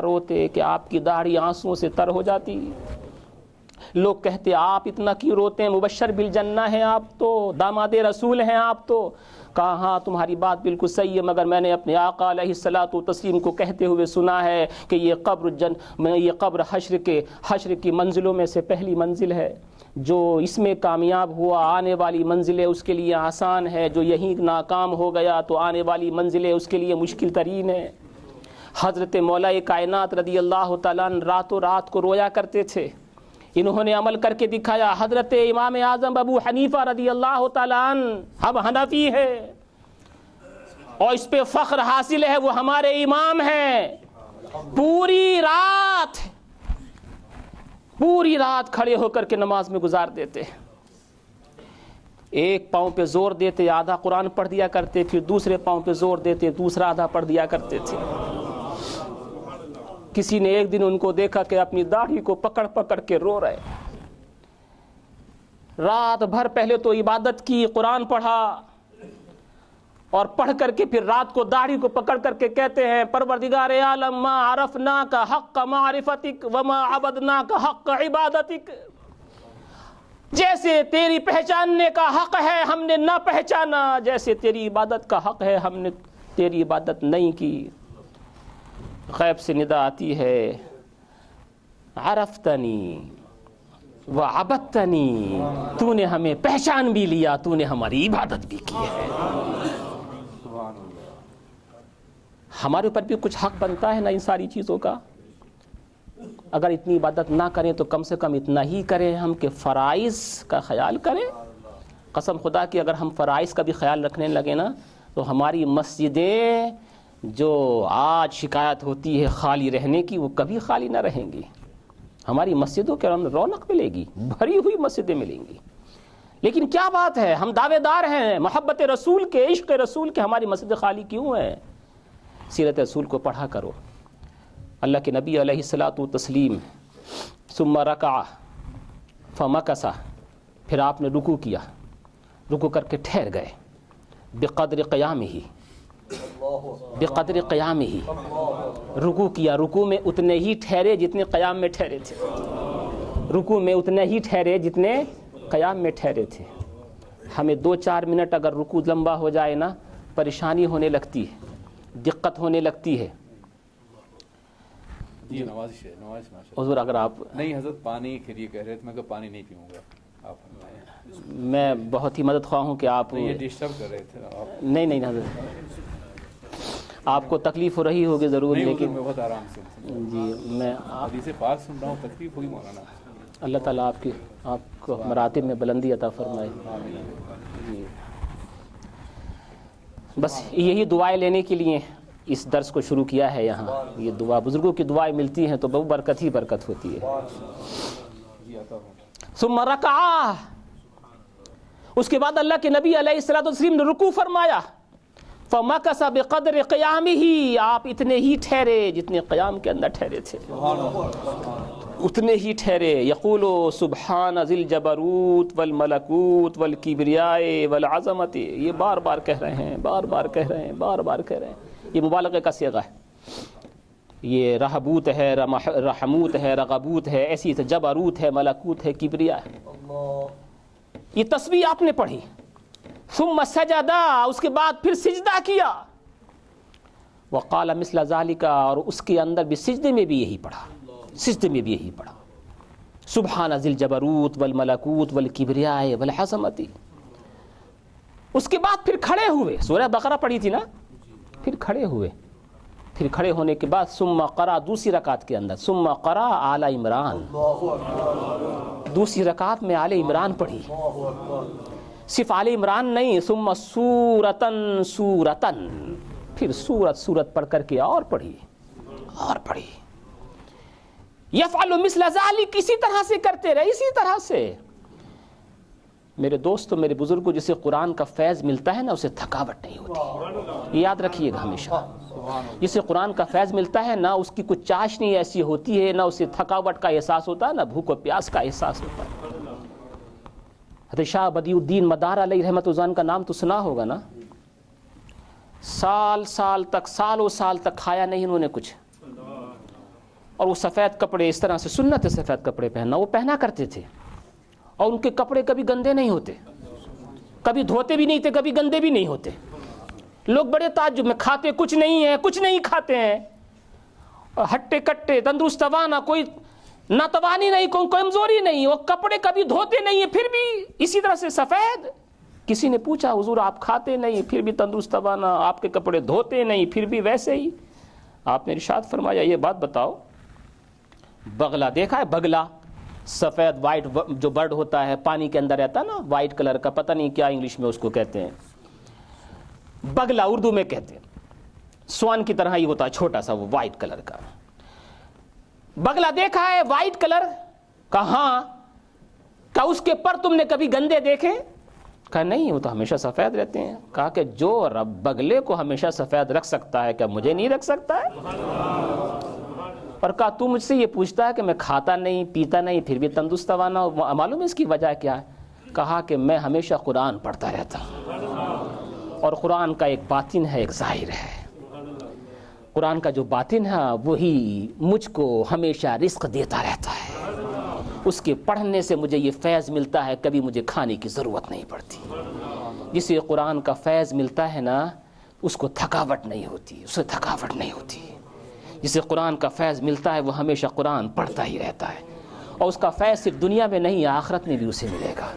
روتے کہ آپ کی داڑھی آنسوؤں سے تر ہو جاتی. لوگ کہتے آپ اتنا کیوں روتے ہیں، مبشر بالجنہ ہیں آپ تو، داماد رسول ہیں آپ تو. کہا ہاں تمہاری بات بالکل صحیح ہے، مگر میں نے اپنے آقا علیہ الصلوۃ والتسلیم کو کہتے ہوئے سنا ہے کہ یہ قبر حشر کی منزلوں میں سے پہلی منزل ہے، جو اس میں کامیاب ہوا آنے والی منزلیں اس کے لیے آسان ہے، جو یہیں ناکام ہو گیا تو آنے والی منزلیں اس کے لیے مشکل ترین ہے. حضرت مولا کائنات رضی اللہ تعالیٰ عنہ راتوں رات کو رویا کرتے تھے، انہوں نے عمل کر کے دکھایا. حضرت امام اعظم ابو حنیفہ رضی اللہ تعالیٰ عنہ اب حنفی ہے اور اس پہ فخر حاصل ہے، وہ ہمارے امام ہیں. پوری رات کھڑے ہو کر کے نماز میں گزار دیتے، ایک پاؤں پہ زور دیتے آدھا قرآن پڑھ دیا کرتے، پھر دوسرے پاؤں پہ زور دیتے دوسرا آدھا پڑھ دیا کرتے تھے. کسی نے ایک دن ان کو دیکھا کہ اپنی داڑھی کو پکڑ کے رو رہے. رات بھر پہلے تو عبادت کی، قرآن پڑھا اور پڑھ کر کے پھر رات کو داڑھی کو پکڑ کر کے کہتے ہیں پروردگار عالم ما عرفناک حق معرفتک وما عبدناک حق عبادتک، جیسے تیری پہچاننے کا حق ہے ہم نے نہ پہچانا، جیسے تیری عبادت کا حق ہے ہم نے تیری عبادت نہیں کی. غیب سے ندا آتی ہے عرفتنی وعبدتنی، تو نے ہمیں پہچان بھی لیا، تو نے ہماری عبادت بھی کی ہے. ہمارے اوپر بھی کچھ حق بنتا ہے نا ان ساری چیزوں کا. اگر اتنی عبادت نہ کریں تو کم سے کم اتنا ہی کریں ہم کہ فرائض کا خیال کریں. قسم خدا کی اگر ہم فرائض کا بھی خیال رکھنے لگے نا تو ہماری مسجدیں جو آج شکایت ہوتی ہے خالی رہنے کی وہ کبھی خالی نہ رہیں گی. ہماری مسجدوں کے رونق ملے گی، بھری ہوئی مسجدیں ملیں گی. لیکن کیا بات ہے، ہم دعوے دار ہیں محبت رسول کے، عشق رسول کے، ہماری مسجد خالی کیوں ہیں؟ سیرت رسول کو پڑھا کرو. اللہ کے نبی علیہ الصلوۃ والتسلیم ثم رکع فمکث، پھر آپ نے رکوع کیا، رکوع کر کے ٹھہر گئے، بقدر قیامہ رکوع کیا، رکوع میں اتنے ہی ٹھہرے جتنے قیام میں ٹھہرے تھے، رکوع میں اتنے ہی ٹھہرے جتنے قیام میں ٹھہرے تھے. ہمیں 2-4 منٹ اگر رکوع لمبا ہو جائے نا پریشانی ہونے لگتی ہے، دقت ہونے لگتی ہے. جی نواز حضور اگر آپ نہیں حضرت پانی کے لیے کہہ رہے تھے، میں کہ پانی نہیں پیوں گا، آپ میں بہت ہی مدد خواہ ہوں کہ آپ یہ ڈسٹرب کر رہے تھے آپ. نہیں حضرت آپ کو تکلیف ہو رہی ہوگی ضرور، لیکن میں بہت آرام سے جی میں حدیث پاک سن رہا ہوں، تکلیف ہوئی مولانا. اللہ تعالیٰ آپ کو مراتب میں بلندی عطا فرمائے. جی بس یہی دعائیں لینے کے لیے اس درس کو شروع کیا ہے. یہاں یہ دعا بزرگوں کی دعائیں ملتی ہیں تو بہت برکت ہی برکت ہوتی ہے. ثم رکع، اس کے بعد اللہ کے نبی علیہ الصلوۃ والتسلیم نے رکوع فرمایا. فمکث بقدر قیامہ، آپ اتنے ہی ٹھہرے جتنے قیام کے اندر ٹھہرے تھے، اتنے ہی ٹھہرے. یقول سبحان ذی الجبروت والملکوت والکبریاء والعظمت، یہ بار بار کہہ رہے ہیں، بار بار کہہ رہے ہیں، بار بار کہہ رہے ہیں. یہ مبالغے کا صیغہ ہے. یہ رہبوت ہے، رحموت ہے، رغبوت ہے، ایسی جبروت ہے، ملکوت ہے، کبریا ہے. یہ تسبیح آپ نے پڑھی. ثم سجدا، اس کے بعد پھر سجدہ کیا. وقال مثل ذالک، اور اس کے اندر بھی سجدے میں بھی یہی پڑھا، سجدے میں بھی یہی پڑھا. سبحان ذی الجبروت والملکوت والکبریاء والعظمت. اس کے بعد پھر کھڑے ہوئے. سورہ بقرہ پڑھی تھی نا، پھر کھڑے ہوئے. پھر کھڑے ہونے کے بعد ثم قرأ، دوسری رکعت کے اندر ثم قرأ آل عمران، دوسری رکعت میں آل عمران پڑھی. صرف آل عمران نہیں، ثم سورتن سورتن، پھر سورت پڑھ کر کے اور پڑھی اور پڑھی. یفعل مثل ذلک، اسی طرح سے کرتے رہے، اسی طرح سے. میرے دوستو، میرے بزرگوں، جسے قرآن کا فیض ملتا ہے نا، اسے تھکاوٹ نہیں ہوتی. یہ یاد رکھیے گا ہمیشہ. جسے قرآن کا فیض ملتا ہے نا، اس کی کچھ چاشنی ایسی ہوتی ہے، نہ اسے تھکاوٹ کا احساس ہوتا ہے، نہ بھوک و پیاس کا احساس ہوتا ہے. حضرت شاہ بدیع الدین مدار علیہ رحمۃ اللہ کا نام تو سنا ہوگا نا. سال تک کھایا نہیں انہوں نے کچھ، اور وہ سفید کپڑے، اس طرح سے سنت ہے سفید کپڑے پہننا، وہ پہنا کرتے تھے. اور ان کے کپڑے کبھی گندے نہیں ہوتے، کبھی دھوتے بھی نہیں تھے، کبھی گندے بھی نہیں ہوتے. لوگ بڑے تعجب میں، کھاتے کچھ نہیں ہیں، کچھ نہیں کھاتے ہیں، ہٹے کٹے، تندرست توانا، کوئی ناتوانی نہیں، کوئی کمزوری نہیں، وہ کپڑے کبھی دھوتے نہیں ہیں، پھر بھی اسی طرح سے سفید. کسی نے پوچھا حضور آپ کھاتے نہیں پھر بھی تندرست توانا، آپ کے کپڑے دھوتے نہیں پھر بھی ویسے ہی. آپ نے ارشاد فرمایا یہ بات بتاؤ، بغلہ دیکھا ہے؟ بغلہ سفید وائٹ جو برڈ ہوتا ہے، پانی کے اندر رہتا ہے نا، وائٹ کلر کا، پتہ نہیں کیا انگلش میں اس کو کہتے ہیں، بغلہ اردو میں کہتے ہیں. سوان کی طرح ہی ہوتا ہے، چھوٹا سا، وہ وائٹ کلر کا بغلہ دیکھا ہے وائٹ کلر کا؟ ہاں. کہا اس کے پر تم نے کبھی گندے دیکھے؟ کہا نہیں، وہ تو ہمیشہ سفید رہتے ہیں. کہا کہ جو رب بغلے کو ہمیشہ سفید رکھ سکتا ہے، کیا مجھے نہیں رکھ سکتا ہے؟ اور کہا تو مجھ سے یہ پوچھتا ہے کہ میں کھاتا نہیں پیتا نہیں پھر بھی تندرست توانا، معلوم ہے اس کی وجہ کیا ہے؟ کہا کہ میں ہمیشہ قرآن پڑھتا رہتا ہوں، اور قرآن کا ایک باطن ہے، ایک ظاہر ہے. قرآن کا جو باطن ہے وہی مجھ کو ہمیشہ رزق دیتا رہتا ہے، اس کے پڑھنے سے مجھے یہ فیض ملتا ہے، کبھی مجھے کھانے کی ضرورت نہیں پڑتی. جسے قرآن کا فیض ملتا ہے نا، اس کو تھکاوٹ نہیں ہوتی، اسے تھکاوٹ نہیں ہوتی. جسے قرآن کا فیض ملتا ہے وہ ہمیشہ قرآن پڑھتا ہی رہتا ہے، اور اس کا فیض صرف دنیا میں نہیں، آخرت میں بھی اسے ملے گا.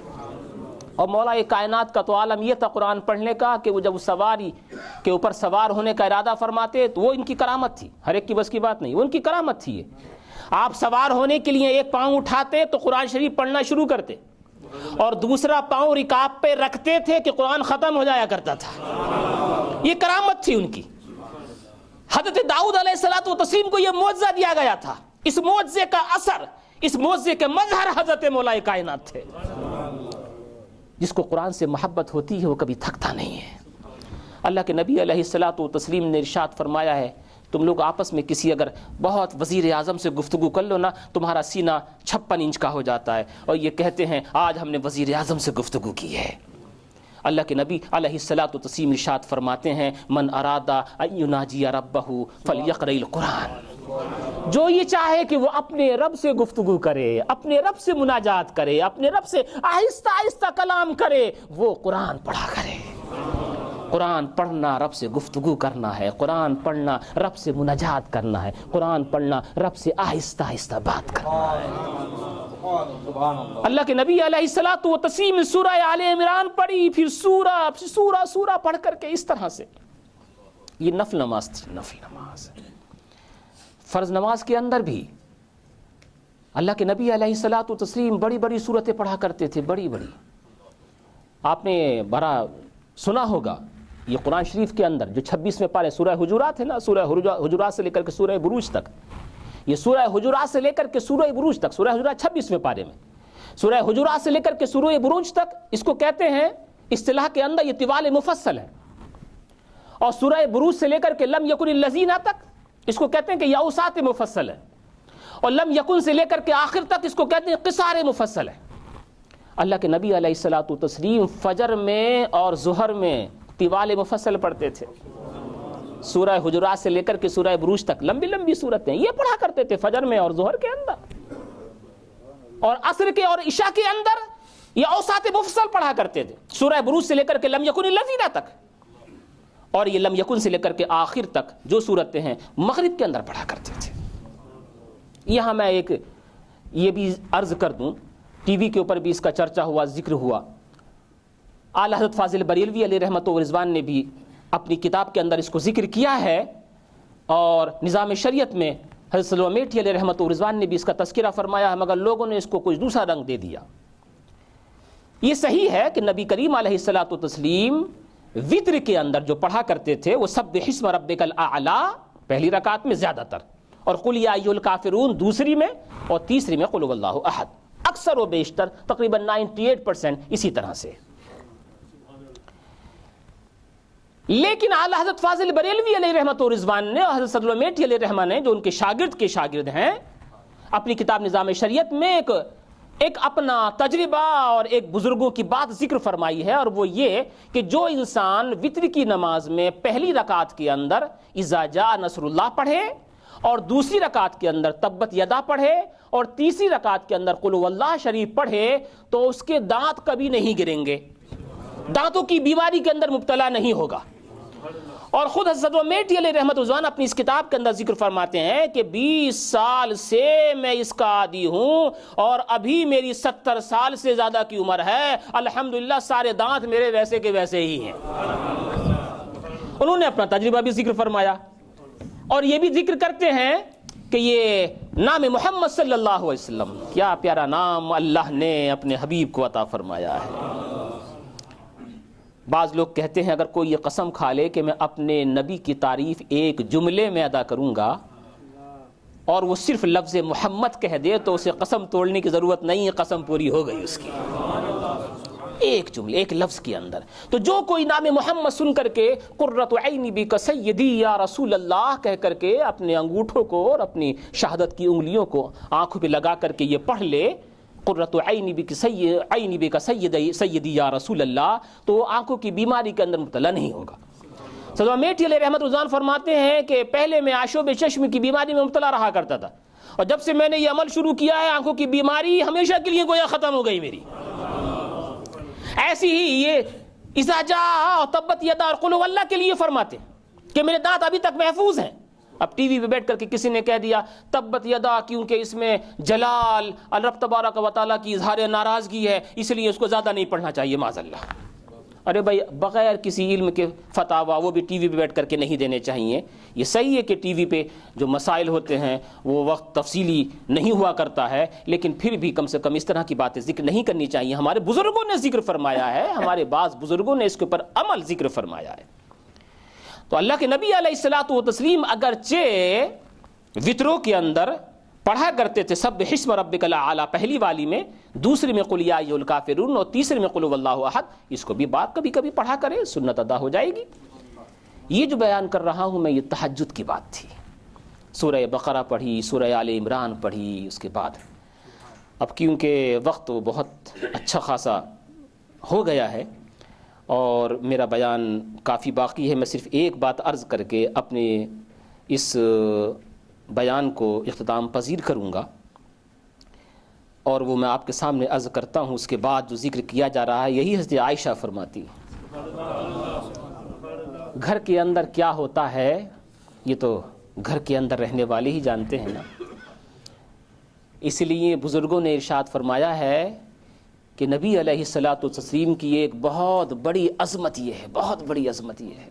اور مولا کائنات کا تو عالم یہ تھا قرآن پڑھنے کا کہ وہ جب وہ سواری کے اوپر سوار ہونے کا ارادہ فرماتے تو وہ ان کی کرامت تھی، ہر ایک کی بس کی بات نہیں، وہ ان کی کرامت تھی. آپ سوار ہونے کے لیے ایک پاؤں اٹھاتے تو قرآن شریف پڑھنا شروع کرتے، اور دوسرا پاؤں رکاب پہ رکھتے تھے کہ قرآن ختم ہو جایا کرتا تھا. یہ کرامت تھی ان کی. حضرت داؤد علیہ الصلوۃ والتسلیم کو یہ معجزہ دیا گیا تھا. اس معجزے کا اثر، اس معجزے کے مظہر حضرت مولا کائنات تھے. جس کو قرآن سے محبت ہوتی ہے وہ کبھی تھکتا نہیں ہے. اللہ کے نبی علیہ الصلوۃ والتسلیم نے ارشاد فرمایا ہے، تم لوگ آپس میں کسی اگر بہت وزیر اعظم سے گفتگو کر لو نا، تمہارا سینہ 56 انچ کا ہو جاتا ہے، اور یہ کہتے ہیں آج ہم نے وزیر اعظم سے گفتگو کی ہے. اللہ کے نبی علیہ الصلوۃ والتسلیم ارشاد فرماتے ہیں، من ارادہ ان یناجی ربہ فلیقرأ القرآن. جو یہ چاہے کہ وہ اپنے رب سے گفتگو کرے، اپنے رب سے مناجات کرے، اپنے رب سے آہستہ آہستہ کلام کرے، وہ قرآن پڑھا کرے. قرآن پڑھنا رب سے گفتگو کرنا ہے، قرآن پڑھنا رب سے مناجات کرنا ہے، قرآن پڑھنا رب سے آہستہ آہستہ بات کرنا ہے. اللہ کے نبی علیہ الصلوۃ والتسلیم سورہ آل عمران پڑھی، پھر سورہ پڑھ کر کے اس طرح سے. یہ نفل نماز تھی، نفل نماز. فرض نماز کے اندر بھی اللہ کے نبی علیہ الصلوۃ والتسلیم بڑی بڑی صورتیں پڑھا کرتے تھے، بڑی بڑی. آپ نے بڑا سنا ہوگا یہ قرآن شریف کے اندر جو 26ویں پارے سورہ حجرات ہے نا، سورہ حجرات سے لے کر کے سورہ بروج تک، یہ سورہ حجرات سے لے کر کے سورہ بروج تک، سورہ حجرات 26ویں پارے میں، سورہ حجرات سے لے کر کے سورہ بروج تک، اس کو کہتے ہیں اصطلاح کے اندر یہ طوال مفصل ہے. اور سورہ بروج سے لے کر کے لم یکن الذین تک اس کو کہتے ہیں کہ یہ اوساط مفصل ہے، اور لم یکن سے لے کر کے آخر تک اس کو کہتے ہیں قصار مفصل ہے۔ اللہ کے نبی علیہ الصلوۃ والتسلیم فجر میں اور ظہر میں طوال مفصل پڑھتے تھے، سورہ حجرات سے لے کر کے سورہ بروج تک لمبی لمبی صورتیں یہ پڑھا کرتے تھے فجر میں اور ظہر کے اندر، اور عصر کے اور عشاء کے اندر یہ اوساط مفصل پڑھا کرتے تھے، سورہ بروج سے لے کر کے لم یکن الذین تک، اور یہ لم یکن سے لے کر کے آخر تک جو صورتیں ہیں مغرب کے اندر پڑھا کرتے تھے۔ یہاں میں ایک یہ بھی عرض کر دوں، ٹی وی کے اوپر بھی اس کا چرچا ہوا، ذکر ہوا، اعلیٰ حضرت فاضل بریلوی علیہ رحمت و رضوان نے بھی اپنی کتاب کے اندر اس کو ذکر کیا ہے، اور نظام شریعت میں حضرت سلوہ میٹھی علیہ رحمت و رضوان نے بھی اس کا تذکرہ فرمایا ہے، مگر لوگوں نے اس کو کچھ دوسرا رنگ دے دیا۔ یہ صحیح ہے کہ نبی کریم علیہ الصلوۃ والتسلیم وطر کے اندر جو پڑھا کرتے تھے وہ سبح اسم ربک الاعلی پہلی رکعت میں زیادہ تر، اور قل یا ایھا الکافرون دوسری میں، اور تیسری میں قل ھو اللہ احد، اکثر و بیشتر تقریباً 98% اسی طرح سے۔ لیکن اعلیٰ حضرت فاضل بریلوی علیہ رحمت و رضوان نے اور حضرت سلوہ میٹھی علیہ رحمہ نے جو ان کے شاگرد ہیں، اپنی کتاب نظام شریعت میں ایک اپنا تجربہ اور ایک بزرگوں کی بات ذکر فرمائی ہے، اور وہ یہ کہ جو انسان وطر کی نماز میں پہلی رکعت کے اندر اذا جاء نصر اللہ پڑھے، اور دوسری رکعت کے اندر تبت یدا پڑھے، اور تیسری رکعت کے اندر قل ھو اللہ شریف پڑھے، تو اس کے دانت کبھی نہیں گریں گے، دانتوں کی بیماری کے اندر مبتلا نہیں ہوگا۔ اور خود حضرت میٹھی علیہ رحمت رضوان اپنی اس کتاب کے اندر ذکر فرماتے ہیں کہ 20 سال سے میں اس کا عادی ہوں، اور ابھی میری 70 سال سے زیادہ کی عمر ہے، الحمدللہ سارے دانت میرے ویسے کے ویسے ہی ہیں۔ انہوں نے اپنا تجربہ بھی ذکر فرمایا، اور یہ بھی ذکر کرتے ہیں کہ یہ نام محمد صلی اللہ علیہ وسلم، کیا پیارا نام اللہ نے اپنے حبیب کو عطا فرمایا ہے۔ بعض لوگ کہتے ہیں اگر کوئی یہ قسم کھا لے کہ میں اپنے نبی کی تعریف ایک جملے میں ادا کروں گا، اور وہ صرف لفظ محمد کہہ دے، تو اسے قسم توڑنے کی ضرورت نہیں ہے، قسم پوری ہو گئی اس کی، ایک جملے ایک لفظ کے اندر۔ تو جو کوئی نام محمد سن کر کے قرۃ عینی بک سیدی یا رسول اللہ کہہ کر کے اپنے انگوٹھوں کو اور اپنی شہادت کی انگلیوں کو آنکھوں پہ لگا کر کے یہ پڑھ لے قرۃ عینی بک سیدی یا رسول اللہ، تو وہ آنکھوں کی بیماری کے اندر مبتلا نہیں ہوگا۔ سلوہ میٹھی علیہ رحمت رضوان فرماتے ہیں کہ پہلے میں آشوب چشم کی بیماری میں مبتلا رہا کرتا تھا، اور جب سے میں نے یہ عمل شروع کیا ہے آنکھوں کی بیماری ہمیشہ کے لیے گویا ختم ہو گئی میری۔ ایسی ہی یہ اذا جاء اور تبت یدا اور قل ھو اللہ کے لیے فرماتے ہیں کہ میرے دانت ابھی تک محفوظ ہیں۔ اب ٹی وی پہ بیٹھ کر کے کسی نے کہہ دیا تبت یدا، کیونکہ اس میں جلال رب تبارک و تعالیٰ کی اظہار ناراضگی ہے، اس لیے اس کو زیادہ نہیں پڑھنا چاہیے، معاذ اللہ۔ ارے بھائی بغیر کسی علم کے فتاویٰ وہ بھی ٹی وی پہ بیٹھ کر کے نہیں دینے چاہیے۔ یہ صحیح ہے کہ ٹی وی پہ جو مسائل ہوتے ہیں وہ وقت تفصیلی نہیں ہوا کرتا ہے، لیکن پھر بھی کم سے کم اس طرح کی باتیں ذکر نہیں کرنی چاہیے۔ ہمارے بزرگوں نے ذکر فرمایا ہے، ہمارے بعض بزرگوں نے اس کے اوپر عمل ذکر فرمایا ہے۔ تو اللہ کے نبی علیہ الصلوۃ والتسلیم اگرچہ وطروں کے اندر پڑھا کرتے تھے سبح اسم ربک الاعلی پہلی والی میں، دوسری میں قل یا ایھا الکافرون، اور تیسری میں قل ھو اللہ احد، اس کو بھی بات کبھی کبھی پڑھا کرے، سنت ادا ہو جائے گی۔ یہ جو بیان کر رہا ہوں میں یہ تہجد کی بات تھی۔ سورہ بقرہ پڑھی، سورہ آل عمران پڑھی، اس کے بعد اب کیونکہ وقت بہت اچھا خاصا ہو گیا ہے اور میرا بیان کافی باقی ہے، میں صرف ایک بات عرض کر کے اپنے اس بیان کو اختتام پذیر کروں گا، اور وہ میں آپ کے سامنے عرض کرتا ہوں۔ اس کے بعد جو ذکر کیا جا رہا ہے یہی حضرت عائشہ فرماتی گھر کے اندر کیا ہوتا ہے یہ تو گھر کے اندر رہنے والے ہی جانتے ہیں نا، اس لیے بزرگوں نے ارشاد فرمایا ہے کہ نبی علیہ الصلوۃ والتسلیم کی ایک بہت بڑی عظمت یہ ہے، بہت بڑی عظمت یہ ہے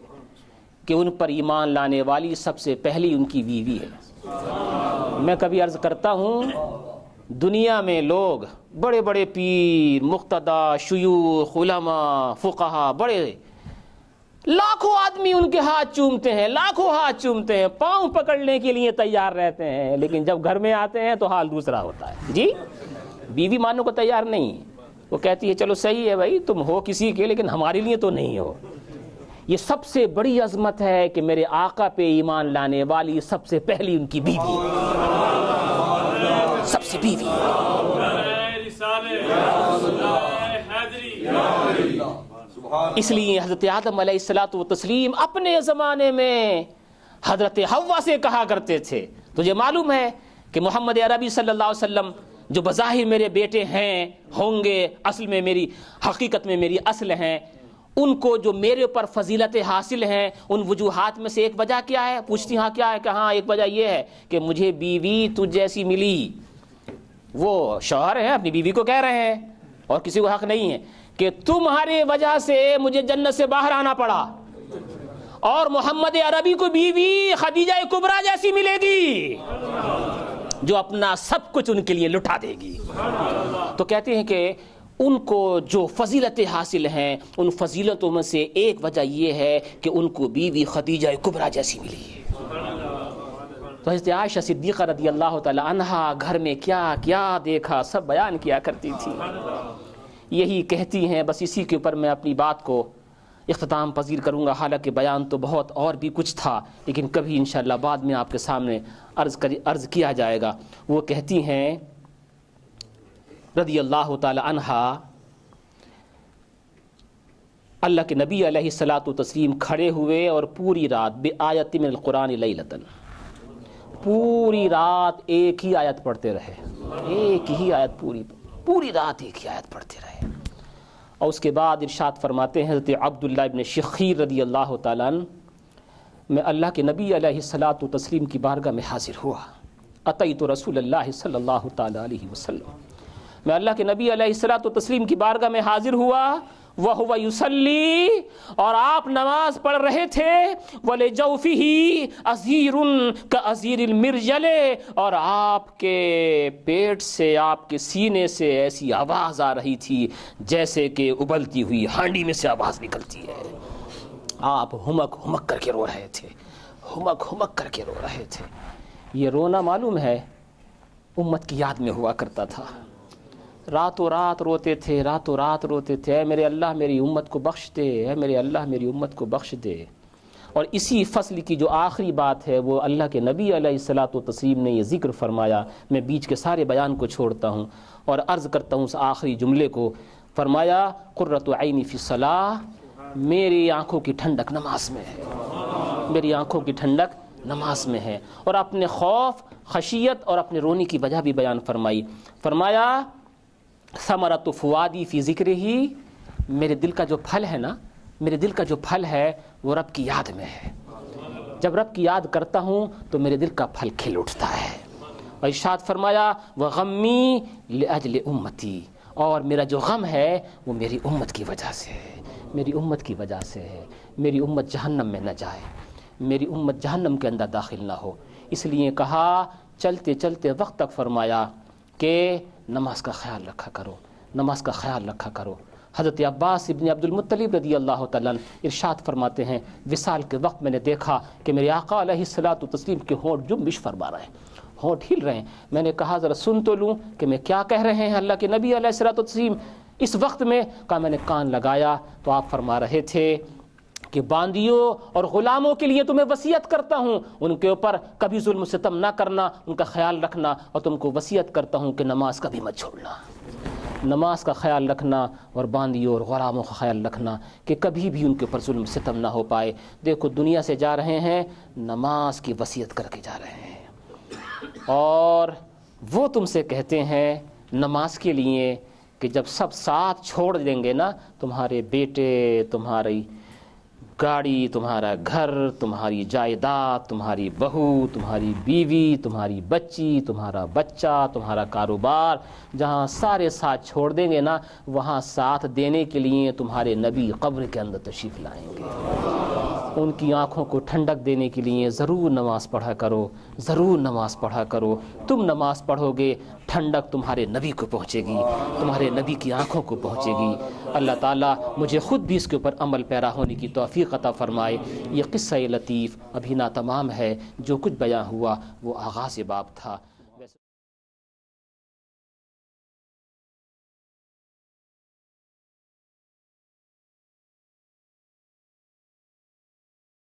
کہ ان پر ایمان لانے والی سب سے پہلی ان کی بیوی ہے۔ میں کبھی عرض کرتا ہوں دنیا میں لوگ بڑے بڑے پیر، مقتدی، شیوخ، علماء، فقہا، بڑے لاکھوں آدمی ان کے ہاتھ چومتے ہیں، لاکھوں ہاتھ چومتے ہیں، پاؤں پکڑنے کے لیے تیار رہتے ہیں، لیکن جب گھر میں آتے ہیں تو حال دوسرا ہوتا ہے۔ جی بیوی ماننے کو تیار نہیں، وہ کہتی ہے چلو صحیح ہے بھائی تم ہو کسی کے لیکن ہمارے لیے تو نہیں ہو۔ یہ سب سے بڑی عظمت ہے کہ میرے آقا پہ ایمان لانے والی سب سے پہلی ان کی بیوی، سب سے بیوی۔ اس لیے حضرت آدم علیہ الصلوۃ والتسلیم اپنے زمانے میں حضرت حوا سے کہا کرتے تھے، تجھے معلوم ہے کہ محمد عربی صلی اللہ علیہ وسلم جو بظاہر میرے بیٹے ہیں ہوں گے، اصل میں میری حقیقت میں میری اصل ہیں، ان کو جو میرے اوپر فضیلتیں حاصل ہیں ان وجوہات میں سے ایک وجہ کیا ہے؟ پوچھتی ہاں کیا ہے؟ کہ ہاں ایک وجہ یہ ہے کہ مجھے بیوی تجھ جیسی ملی۔ وہ شوہر ہیں اپنی بیوی کو کہہ رہے ہیں، اور کسی کو حق نہیں ہے کہ تمہاری وجہ سے مجھے جنت سے باہر آنا پڑا، اور محمد عربی کو بیوی خدیجہ کبریٰ جیسی ملے گی جو اپنا سب کچھ ان کے لیے لٹا دے گی۔ تو کہتے ہیں کہ ان کو جو فضیلتیں حاصل ہیں ان فضیلتوں میں سے ایک وجہ یہ ہے کہ ان کو بیوی خدیجہ کبریٰ جیسی ملی ہے۔ تو حضرت عائشہ صدیقہ رضی اللہ تعالی عنہا گھر میں کیا کیا دیکھا سب بیان کیا کرتی تھی، یہی کہتی ہیں۔ بس اسی کے اوپر میں اپنی بات کو اختتام پذیر کروں گا، حالانکہ بیان تو بہت اور بھی کچھ تھا، لیکن کبھی انشاءاللہ بعد میں آپ کے سامنے عرض کیا جائے گا۔ وہ کہتی ہیں رضی اللہ تعالی عنہا، اللہ کے نبی علیہ الصلوۃ والتسلیم کھڑے ہوئے اور پوری رات بآیت من القرآن لیلۃ، پوری رات ایک ہی آیت پڑھتے رہے، ایک ہی آیت، پوری رات ایک ہی آیت پڑھتے رہے۔ اور اس کے بعد ارشاد فرماتے ہیں حضرت عبداللہ ابن شخیر رضی اللہ تعالیٰ عنہ، میں اللہ کے نبی علیہ الصلوۃ والتسلیم کی بارگاہ میں حاضر ہوا، اتیت رسول اللہ صلی اللہ تعالی علیہ وسلم، میں اللہ کے نبی علیہ الصلوۃ والتسلیم کی بارگاہ میں حاضر ہوا، وَهُوَ يُصَلِّي، اور آپ نماز پڑھ رہے تھے، وَلِجَوْفِهِ أَزِيرٌ كَأَزِيرِ الْمِرْجَلِ، اور آپ کے پیٹ سے، آپ کے سینے سے ایسی آواز آ رہی تھی جیسے کہ ابلتی ہوئی ہانڈی میں سے آواز نکلتی ہے۔ آپ ہمک ہمک کر کے رو رہے تھے، ہمک ہمک کر کے رو رہے تھے۔ یہ رونا معلوم ہے امت کی یاد میں ہوا کرتا تھا، راتوں رات روتے تھے، راتوں رات روتے تھے، اے میرے اللہ میری امت کو بخش دے، اے میرے اللہ میری امت کو بخش دے۔ اور اسی فصل کی جو آخری بات ہے وہ اللہ کے نبی علیہ الصلوۃ والتسلیم نے یہ ذکر فرمایا، میں بیچ کے سارے بیان کو چھوڑتا ہوں اور عرض کرتا ہوں اس آخری جملے کو، فرمایا قرۃ عینی فی الصلاۃ، میری آنکھوں کی ٹھنڈک نماز میں ہے، میری آنکھوں کی ٹھنڈک نماز میں ہے۔ اور اپنے خوف، خشیت اور اپنے رونے کی وجہ بھی بیان فرمائی، فرمایا ثمرۃ فؤادی فی ذکرہ، میرے دل کا جو پھل ہے نا، میرے دل کا جو پھل ہے وہ رب کی یاد میں ہے، جب رب کی یاد کرتا ہوں تو میرے دل کا پھل کھل اٹھتا ہے۔ اور ارشاد فرمایا وغمی لاجل امتی، اور میرا جو غم ہے وہ میری امت کی وجہ سے ہے، میری امت کی وجہ سے ہے، میری امت جہنم میں نہ جائے، میری امت جہنم کے اندر داخل نہ ہو۔ اس لیے کہا چلتے چلتے وقت تک فرمایا کہ نماز کا خیال رکھا کرو، نماز کا خیال رکھا کرو۔ حضرت عباس ابن عبد المطلب رضی اللہ تعالیٰ عنہ ارشاد فرماتے ہیں وصال کے وقت میں نے دیکھا کہ میرے آقا علیہ الصلوۃ والتسلیم کے ہونٹ جنبش فرما رہے ہیں، ہونٹ ہل رہے ہیں۔ میں نے کہا ذرا سن تو لوں کہ میں کیا کہہ رہے ہیں اللہ کے نبی علیہ الصلوۃ والتسلیم اس وقت میں۔ کہا میں نے کان لگایا تو آپ فرما رہے تھے کہ باندیوں اور غلاموں کے لیے تمہیں وصیت کرتا ہوں، ان کے اوپر کبھی ظلم و ستم نہ کرنا، ان کا خیال رکھنا، اور تم کو وصیت کرتا ہوں کہ نماز کبھی مت چھوڑنا، نماز کا خیال رکھنا، اور باندیوں اور غلاموں کا خیال رکھنا کہ کبھی بھی ان کے اوپر ظلم و ستم نہ ہو پائے۔ دیکھو دنیا سے جا رہے ہیں، نماز کی وصیت کر کے جا رہے ہیں، اور وہ تم سے کہتے ہیں نماز کے لیے کہ جب سب ساتھ چھوڑ دیں گے نا، تمہارے بیٹے، تمہاری گاڑی، تمہارا گھر، تمہاری جائیداد، تمہاری بہو، تمہاری بیوی، تمہاری بچی، تمہارا بچہ، تمہارا کاروبار، جہاں سارے ساتھ چھوڑ دیں گے نا، وہاں ساتھ دینے کے لیے تمہارے نبی قبر کے اندر تشریف لائیں گے۔ ان کی آنکھوں کو ٹھنڈک دینے کے لیے ضرور نماز پڑھا کرو، ضرور نماز پڑھا کرو۔ تم نماز پڑھو گے، ٹھنڈک تمہارے نبی کو پہنچے گی، تمہارے نبی کی آنکھوں کو پہنچے گی۔ اللہ تعالیٰ مجھے خود بھی اس کے اوپر عمل پیرا ہونے کی توفیق عطا فرمائے۔ یہ قصہ لطیف ابھی ناتمام ہے، جو کچھ بیان ہوا وہ آغاز باب تھا۔